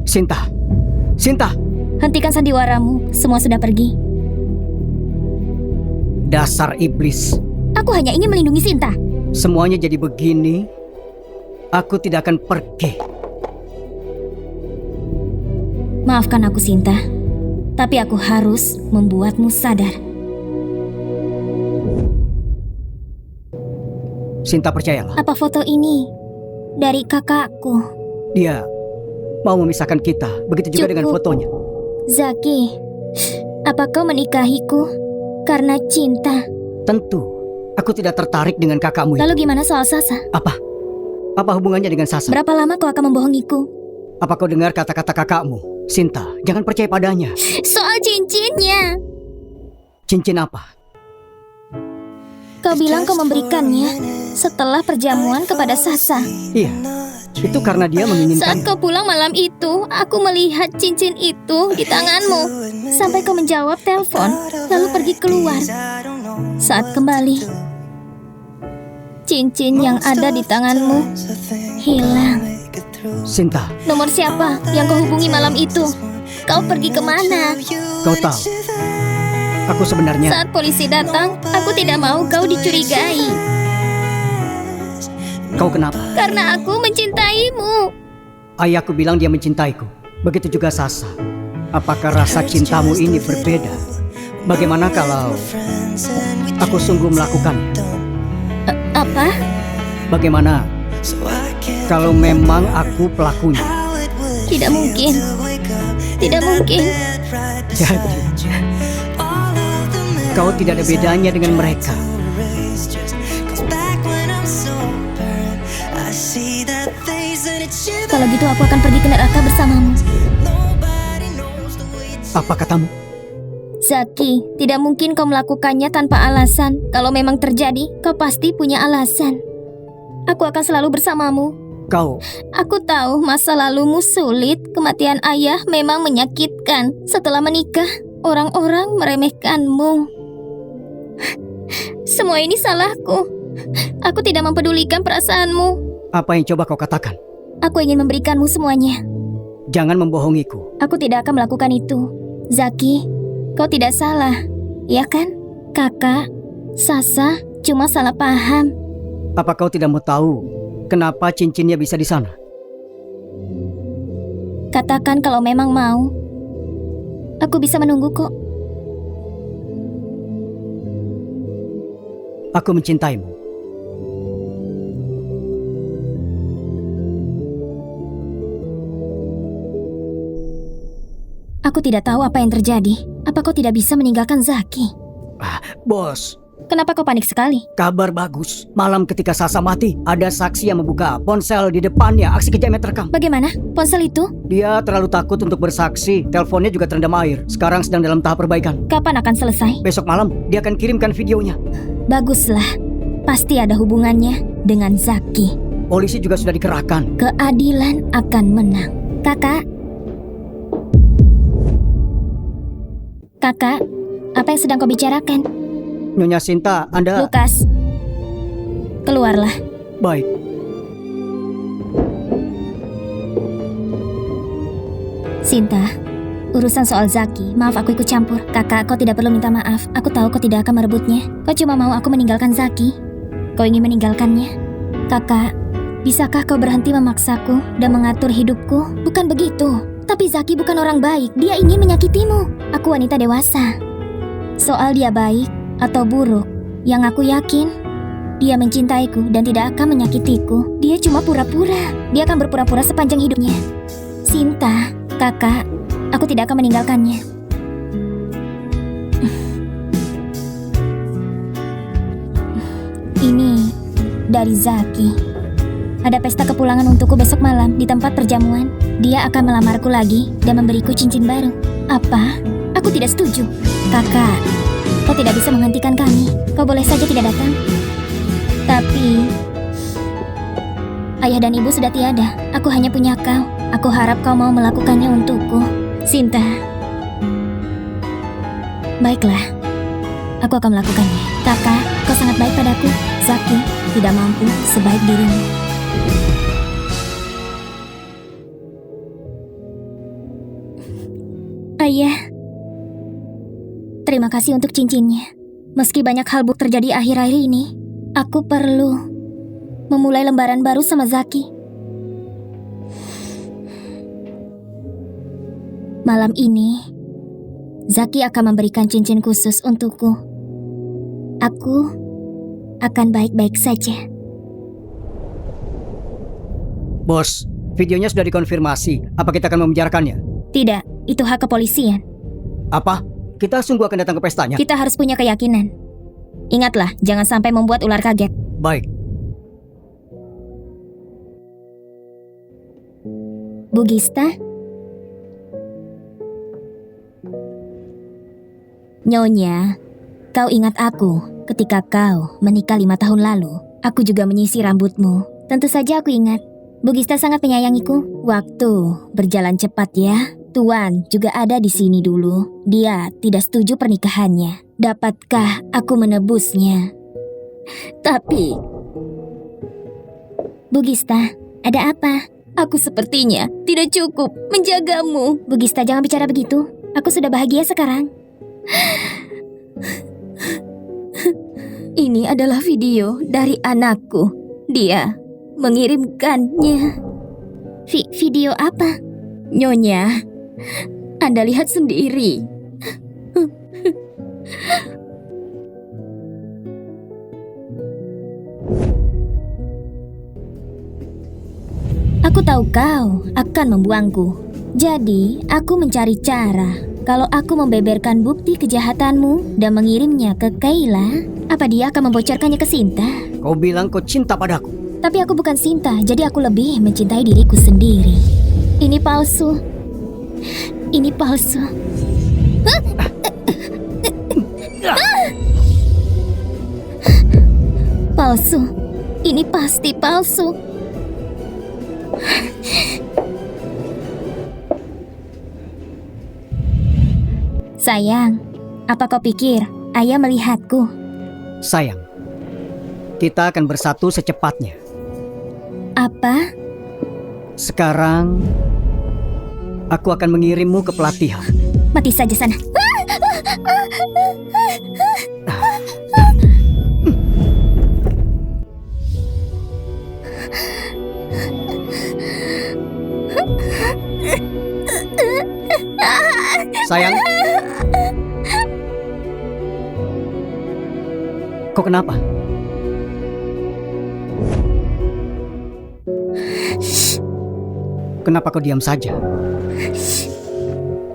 Sinta, Sinta. Hentikan sandiwaramu. Semua sudah pergi. Dasar iblis. Aku hanya ingin melindungi Sinta. Semuanya jadi begini. Aku tidak akan pergi. Maafkan aku, Sinta. Tapi aku harus membuatmu sadar. Sinta, percayalah. Apa foto ini dari kakakku? Dia mau memisahkan kita. Begitu juga dengan Cukup. fotonya. Zaki, apa kau menikahiku karena cinta? Tentu. Aku tidak tertarik dengan kakakmu itu. Lalu gimana soal Sasa? Apa? Apa hubungannya dengan Sasa? Berapa lama kau akan membohongiku? Apa kau dengar kata-kata kakakmu? Sinta, jangan percaya padanya. Soal cincinnya. Cincin apa? Kau bilang kau memberikannya setelah perjamuan kepada Sasa. Iya, itu karena dia menginginkan. Saat kau pulang malam itu, aku melihat cincin itu di tanganmu. Sampai kau menjawab telepon, lalu pergi keluar. Saat kembali, cincin yang ada di tanganmu hilang. Sinta, Nomor siapa yang kau hubungi malam itu? Kau pergi kemana? kau tahu, aku sebenarnya. Saat polisi datang, aku tidak mau kau dicurigai. Kau kenapa? Karena aku mencintaimu. Ayahku bilang dia mencintaiku. Begitu juga Sasa. Apakah rasa cintamu ini berbeda? Bagaimana kalau aku sungguh melakukannya? Apa? Bagaimana kalau memang aku pelakunya? Tidak mungkin. Tidak mungkin. Jadi, kau tidak ada bedanya dengan mereka. Kalau gitu aku akan pergi ke neraka bersamamu. Apa katamu? Zaki, tidak mungkin kau melakukannya tanpa alasan. Kalau memang terjadi, kau pasti punya alasan. Aku akan selalu bersamamu. Kau, Aku tahu masa lalumu sulit. Kematian ayah memang menyakitkan. Setelah menikah, orang-orang meremehkanmu. Semua ini salahku. Aku tidak mempedulikan perasaanmu. apa yang coba kau katakan? Aku ingin memberikanmu semuanya. Jangan membohongiku. Aku tidak akan melakukan itu. Zaki, kau tidak salah, ya kan? Kakak, Sasa cuma salah paham. Apa kau tidak mau tahu kenapa cincinnya bisa di sana? Katakan kalau memang mau. Aku bisa menunggu kok. Aku mencintaimu. Aku tidak tahu apa yang terjadi. Apa kau tidak bisa meninggalkan Zaki? Bos, Kenapa kau panik sekali? kabar bagus. Malam ketika Sasa mati, ada saksi yang membuka ponsel di depannya. Aksi kejamnya terekam. Bagaimana? Ponsel itu? Dia terlalu takut untuk bersaksi. Teleponnya juga terendam air. Sekarang sedang dalam tahap perbaikan. Kapan akan selesai? Besok malam, dia akan kirimkan videonya. Baguslah. Pasti ada hubungannya dengan Zaki. Polisi juga sudah dikerahkan. Keadilan akan menang. Kakak. Kakak, apa yang sedang kau bicarakan? Nyonya Sinta, Anda... Lukas, keluarlah. Baik. Sinta, urusan soal Zaki, maaf aku ikut campur. Kakak, kau tidak perlu minta maaf. Aku tahu kau tidak akan merebutnya. Kau cuma mau aku meninggalkan Zaki. Kau ingin meninggalkannya. Kakak, bisakah kau berhenti memaksaku dan mengatur hidupku? Bukan begitu. Tapi Zaki bukan orang baik. Dia ingin menyakitimu. Aku wanita dewasa. Soal dia baik atau buruk, yang aku yakin, dia mencintaiku dan tidak akan menyakitiku. Dia cuma pura-pura. Dia akan berpura-pura sepanjang hidupnya. Sinta, kakak, aku tidak akan meninggalkannya. Ini dari Zaki. Ada pesta kepulangan untukku besok malam di tempat perjamuan. Dia akan melamarku lagi dan memberiku cincin baru. Apa? Aku tidak setuju. Kakak, kau tidak bisa menghentikan kami. Kau boleh saja tidak datang. Tapi ayah dan ibu sudah tiada. Aku hanya punya kau. Aku harap kau mau melakukannya untukku. Sinta. Baiklah. Aku akan melakukannya. Kakak, kau sangat baik padaku. Zaki tidak mampu sebaik dirimu. Ayah, terima kasih untuk cincinnya. Meski banyak hal buruk terjadi akhir-akhir ini, aku perlu memulai lembaran baru sama Zaki. Malam ini, Zaki akan memberikan cincin khusus untukku. Aku akan baik-baik saja. Bos, videonya sudah dikonfirmasi. Apa kita akan membicarakannya? Tidak, itu hak kepolisian. Apa? Kita sungguh akan datang ke pestanya? Kita harus punya keyakinan. Ingatlah, jangan sampai membuat ular kaget. Baik. Bu Gista, Nyonya, kau ingat aku ketika kau menikah 5 tahun lalu. Aku juga menyisir rambutmu. Tentu saja aku ingat. Bugista sangat menyayangiku. Waktu berjalan cepat ya. Tuan juga ada di sini dulu. Dia tidak setuju pernikahannya. Dapatkah aku menebusnya? Tapi... Bugista, ada apa? Aku sepertinya tidak cukup menjagamu. Bugista, jangan bicara begitu. Aku sudah bahagia sekarang. Ini adalah video dari anakku. Dia mengirimkannya. Video apa? Nyonya, Anda lihat sendiri. Aku tahu kau akan membuangku. Jadi, aku mencari cara. Kalau aku membeberkan bukti kejahatanmu dan mengirimnya ke Kayla, apa dia akan membocorkannya ke Sinta? Kau bilang kau cinta padaku. Tapi aku bukan Sinta, jadi aku lebih mencintai diriku sendiri. Ini palsu. Ini palsu. Palsu. Ini pasti palsu. Sayang, apa kau pikir ayah melihatku? Sayang, kita akan bersatu secepatnya. Apa? Sekarang, aku akan mengirimmu ke pelatihan. Mati saja sana. Sayang, kau kenapa? Kenapa kau diam saja?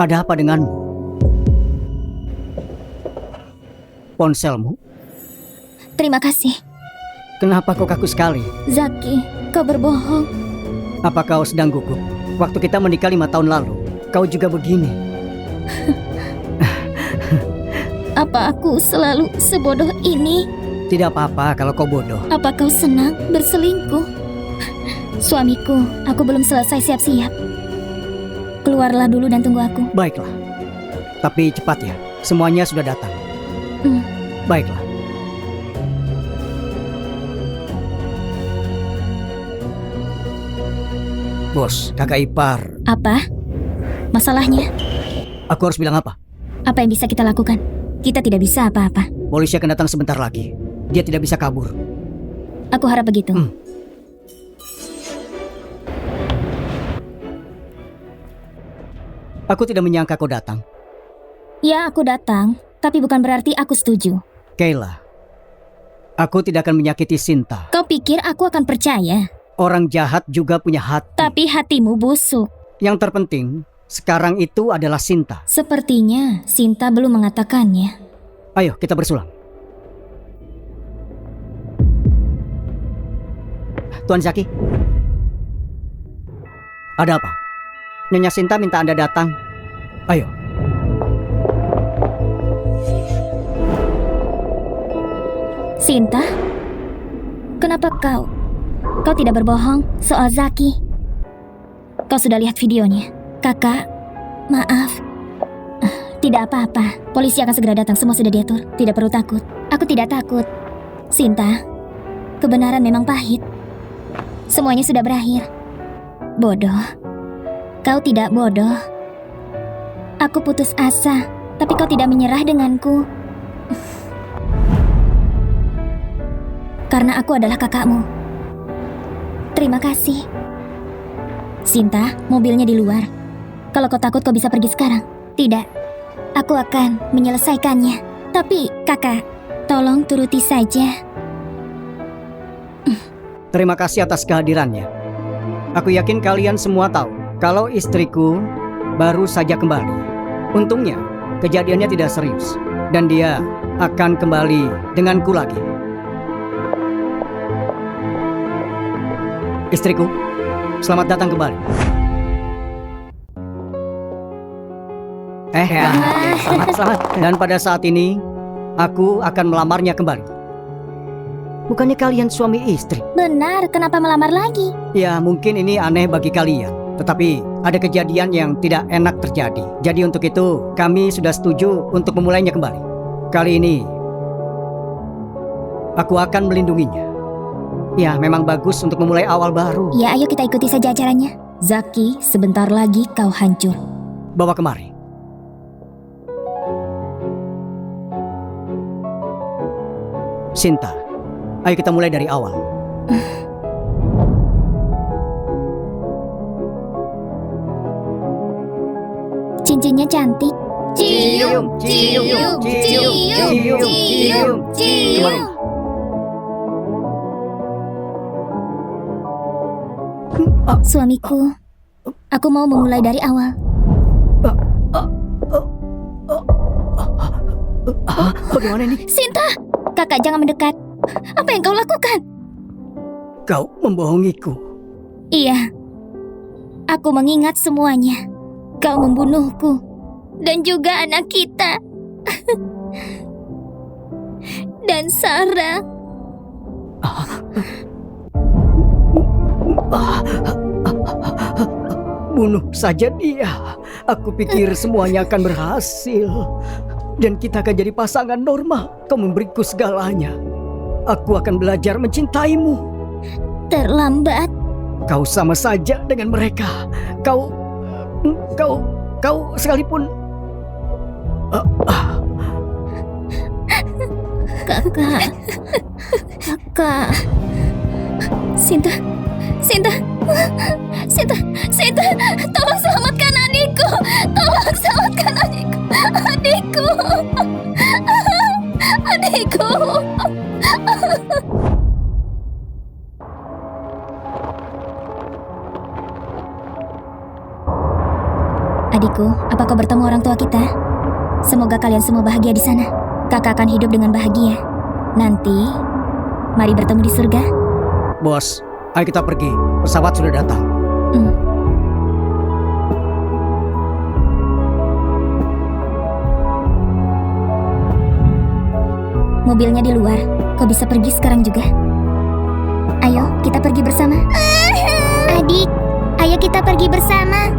Ada apa denganmu? Ponselmu? Terima kasih. Kenapa kau kaku sekali? Zaki, kau berbohong. Apa kau sedang gugup? Waktu kita menikah 5 tahun lalu, kau juga begini. Apa aku selalu sebodoh ini? Tidak apa-apa kalau kau bodoh. Apa kau senang berselingkuh? Suamiku, aku belum selesai siap-siap. Keluarlah dulu dan tunggu aku. Baiklah. Tapi cepat ya, semuanya sudah datang. Baiklah. Bos, kakak ipar. Apa? Masalahnya? Aku harus bilang apa? Apa yang bisa kita lakukan? Kita tidak bisa apa-apa. Polisi akan datang sebentar lagi. Dia tidak bisa kabur. Aku harap begitu. Aku tidak menyangka kau datang. Ya, aku datang, tapi bukan berarti aku setuju. Kayla, aku tidak akan menyakiti Sinta. Kau pikir aku akan percaya? Orang jahat juga punya hati. Tapi hatimu busuk. Yang terpenting, sekarang itu adalah Sinta. Sepertinya Sinta belum mengatakannya. Ayo, kita bersulang. Tuan Zaki. Ada apa? Nyonya Sinta minta Anda datang. Ayo. Sinta? Kenapa kau tidak berbohong soal Zaki? Kau sudah lihat videonya? Kakak, maaf. Tidak apa-apa. Polisi akan segera datang. Semua sudah diatur. Tidak perlu takut. Aku tidak takut. Sinta, kebenaran memang pahit. Semuanya sudah berakhir. Bodoh. Kau tidak bodoh. Aku putus asa, tapi kau tidak menyerah denganku. Karena aku adalah kakakmu. Terima kasih. Sinta, mobilnya di luar. Kalau kau takut, kau bisa pergi sekarang. Tidak, aku akan menyelesaikannya. Tapi, kakak, tolong turuti saja. Terima kasih atas kehadirannya. Aku yakin kalian semua tahu kalau istriku baru saja kembali. Untungnya, kejadiannya tidak serius. Dan dia akan kembali denganku lagi. Istriku, selamat datang kembali. Selamat. Dan pada saat ini, aku akan melamarnya kembali. Bukannya kalian suami istri? Benar, kenapa melamar lagi? Ya, mungkin ini aneh bagi kalian. Tetapi ada kejadian yang tidak enak terjadi. Jadi untuk itu, kami sudah setuju untuk memulainya kembali. Kali ini, aku akan melindunginya. Ya, memang bagus untuk memulai awal baru. Ya, ayo kita ikuti saja acaranya. Zaki, sebentar lagi kau hancur. Bawa kemari. Sinta, ayo kita mulai dari awal. Cincinnya cantik. Cium, cium, cium, cium, cium, cium. Suamiku, aku mau memulai dari awal. Bagaimana ini? Sinta, kakak jangan mendekat. Apa yang kau lakukan? Kau membohongiku. Iya, aku mengingat semuanya. Kau membunuhku dan juga anak kita. Dan Sarah. Bunuh saja dia. Aku pikir semuanya akan berhasil dan kita akan jadi pasangan normal. Kau memberiku segalanya. Aku akan belajar mencintaimu. Terlambat. Kau sama saja dengan mereka. Kau sekalipun. Kakak. Sinta, tolong selamatkan adikku. Adikku. Adikku, apa kau bertemu orang tua kita? Semoga kalian semua bahagia di sana. Kakak akan hidup dengan bahagia. Nanti, mari bertemu di surga. Bos, ayo kita pergi. Pesawat sudah datang. Mobilnya di luar. Kau bisa pergi sekarang juga. Ayo, kita pergi bersama. Adik, ayo kita pergi bersama.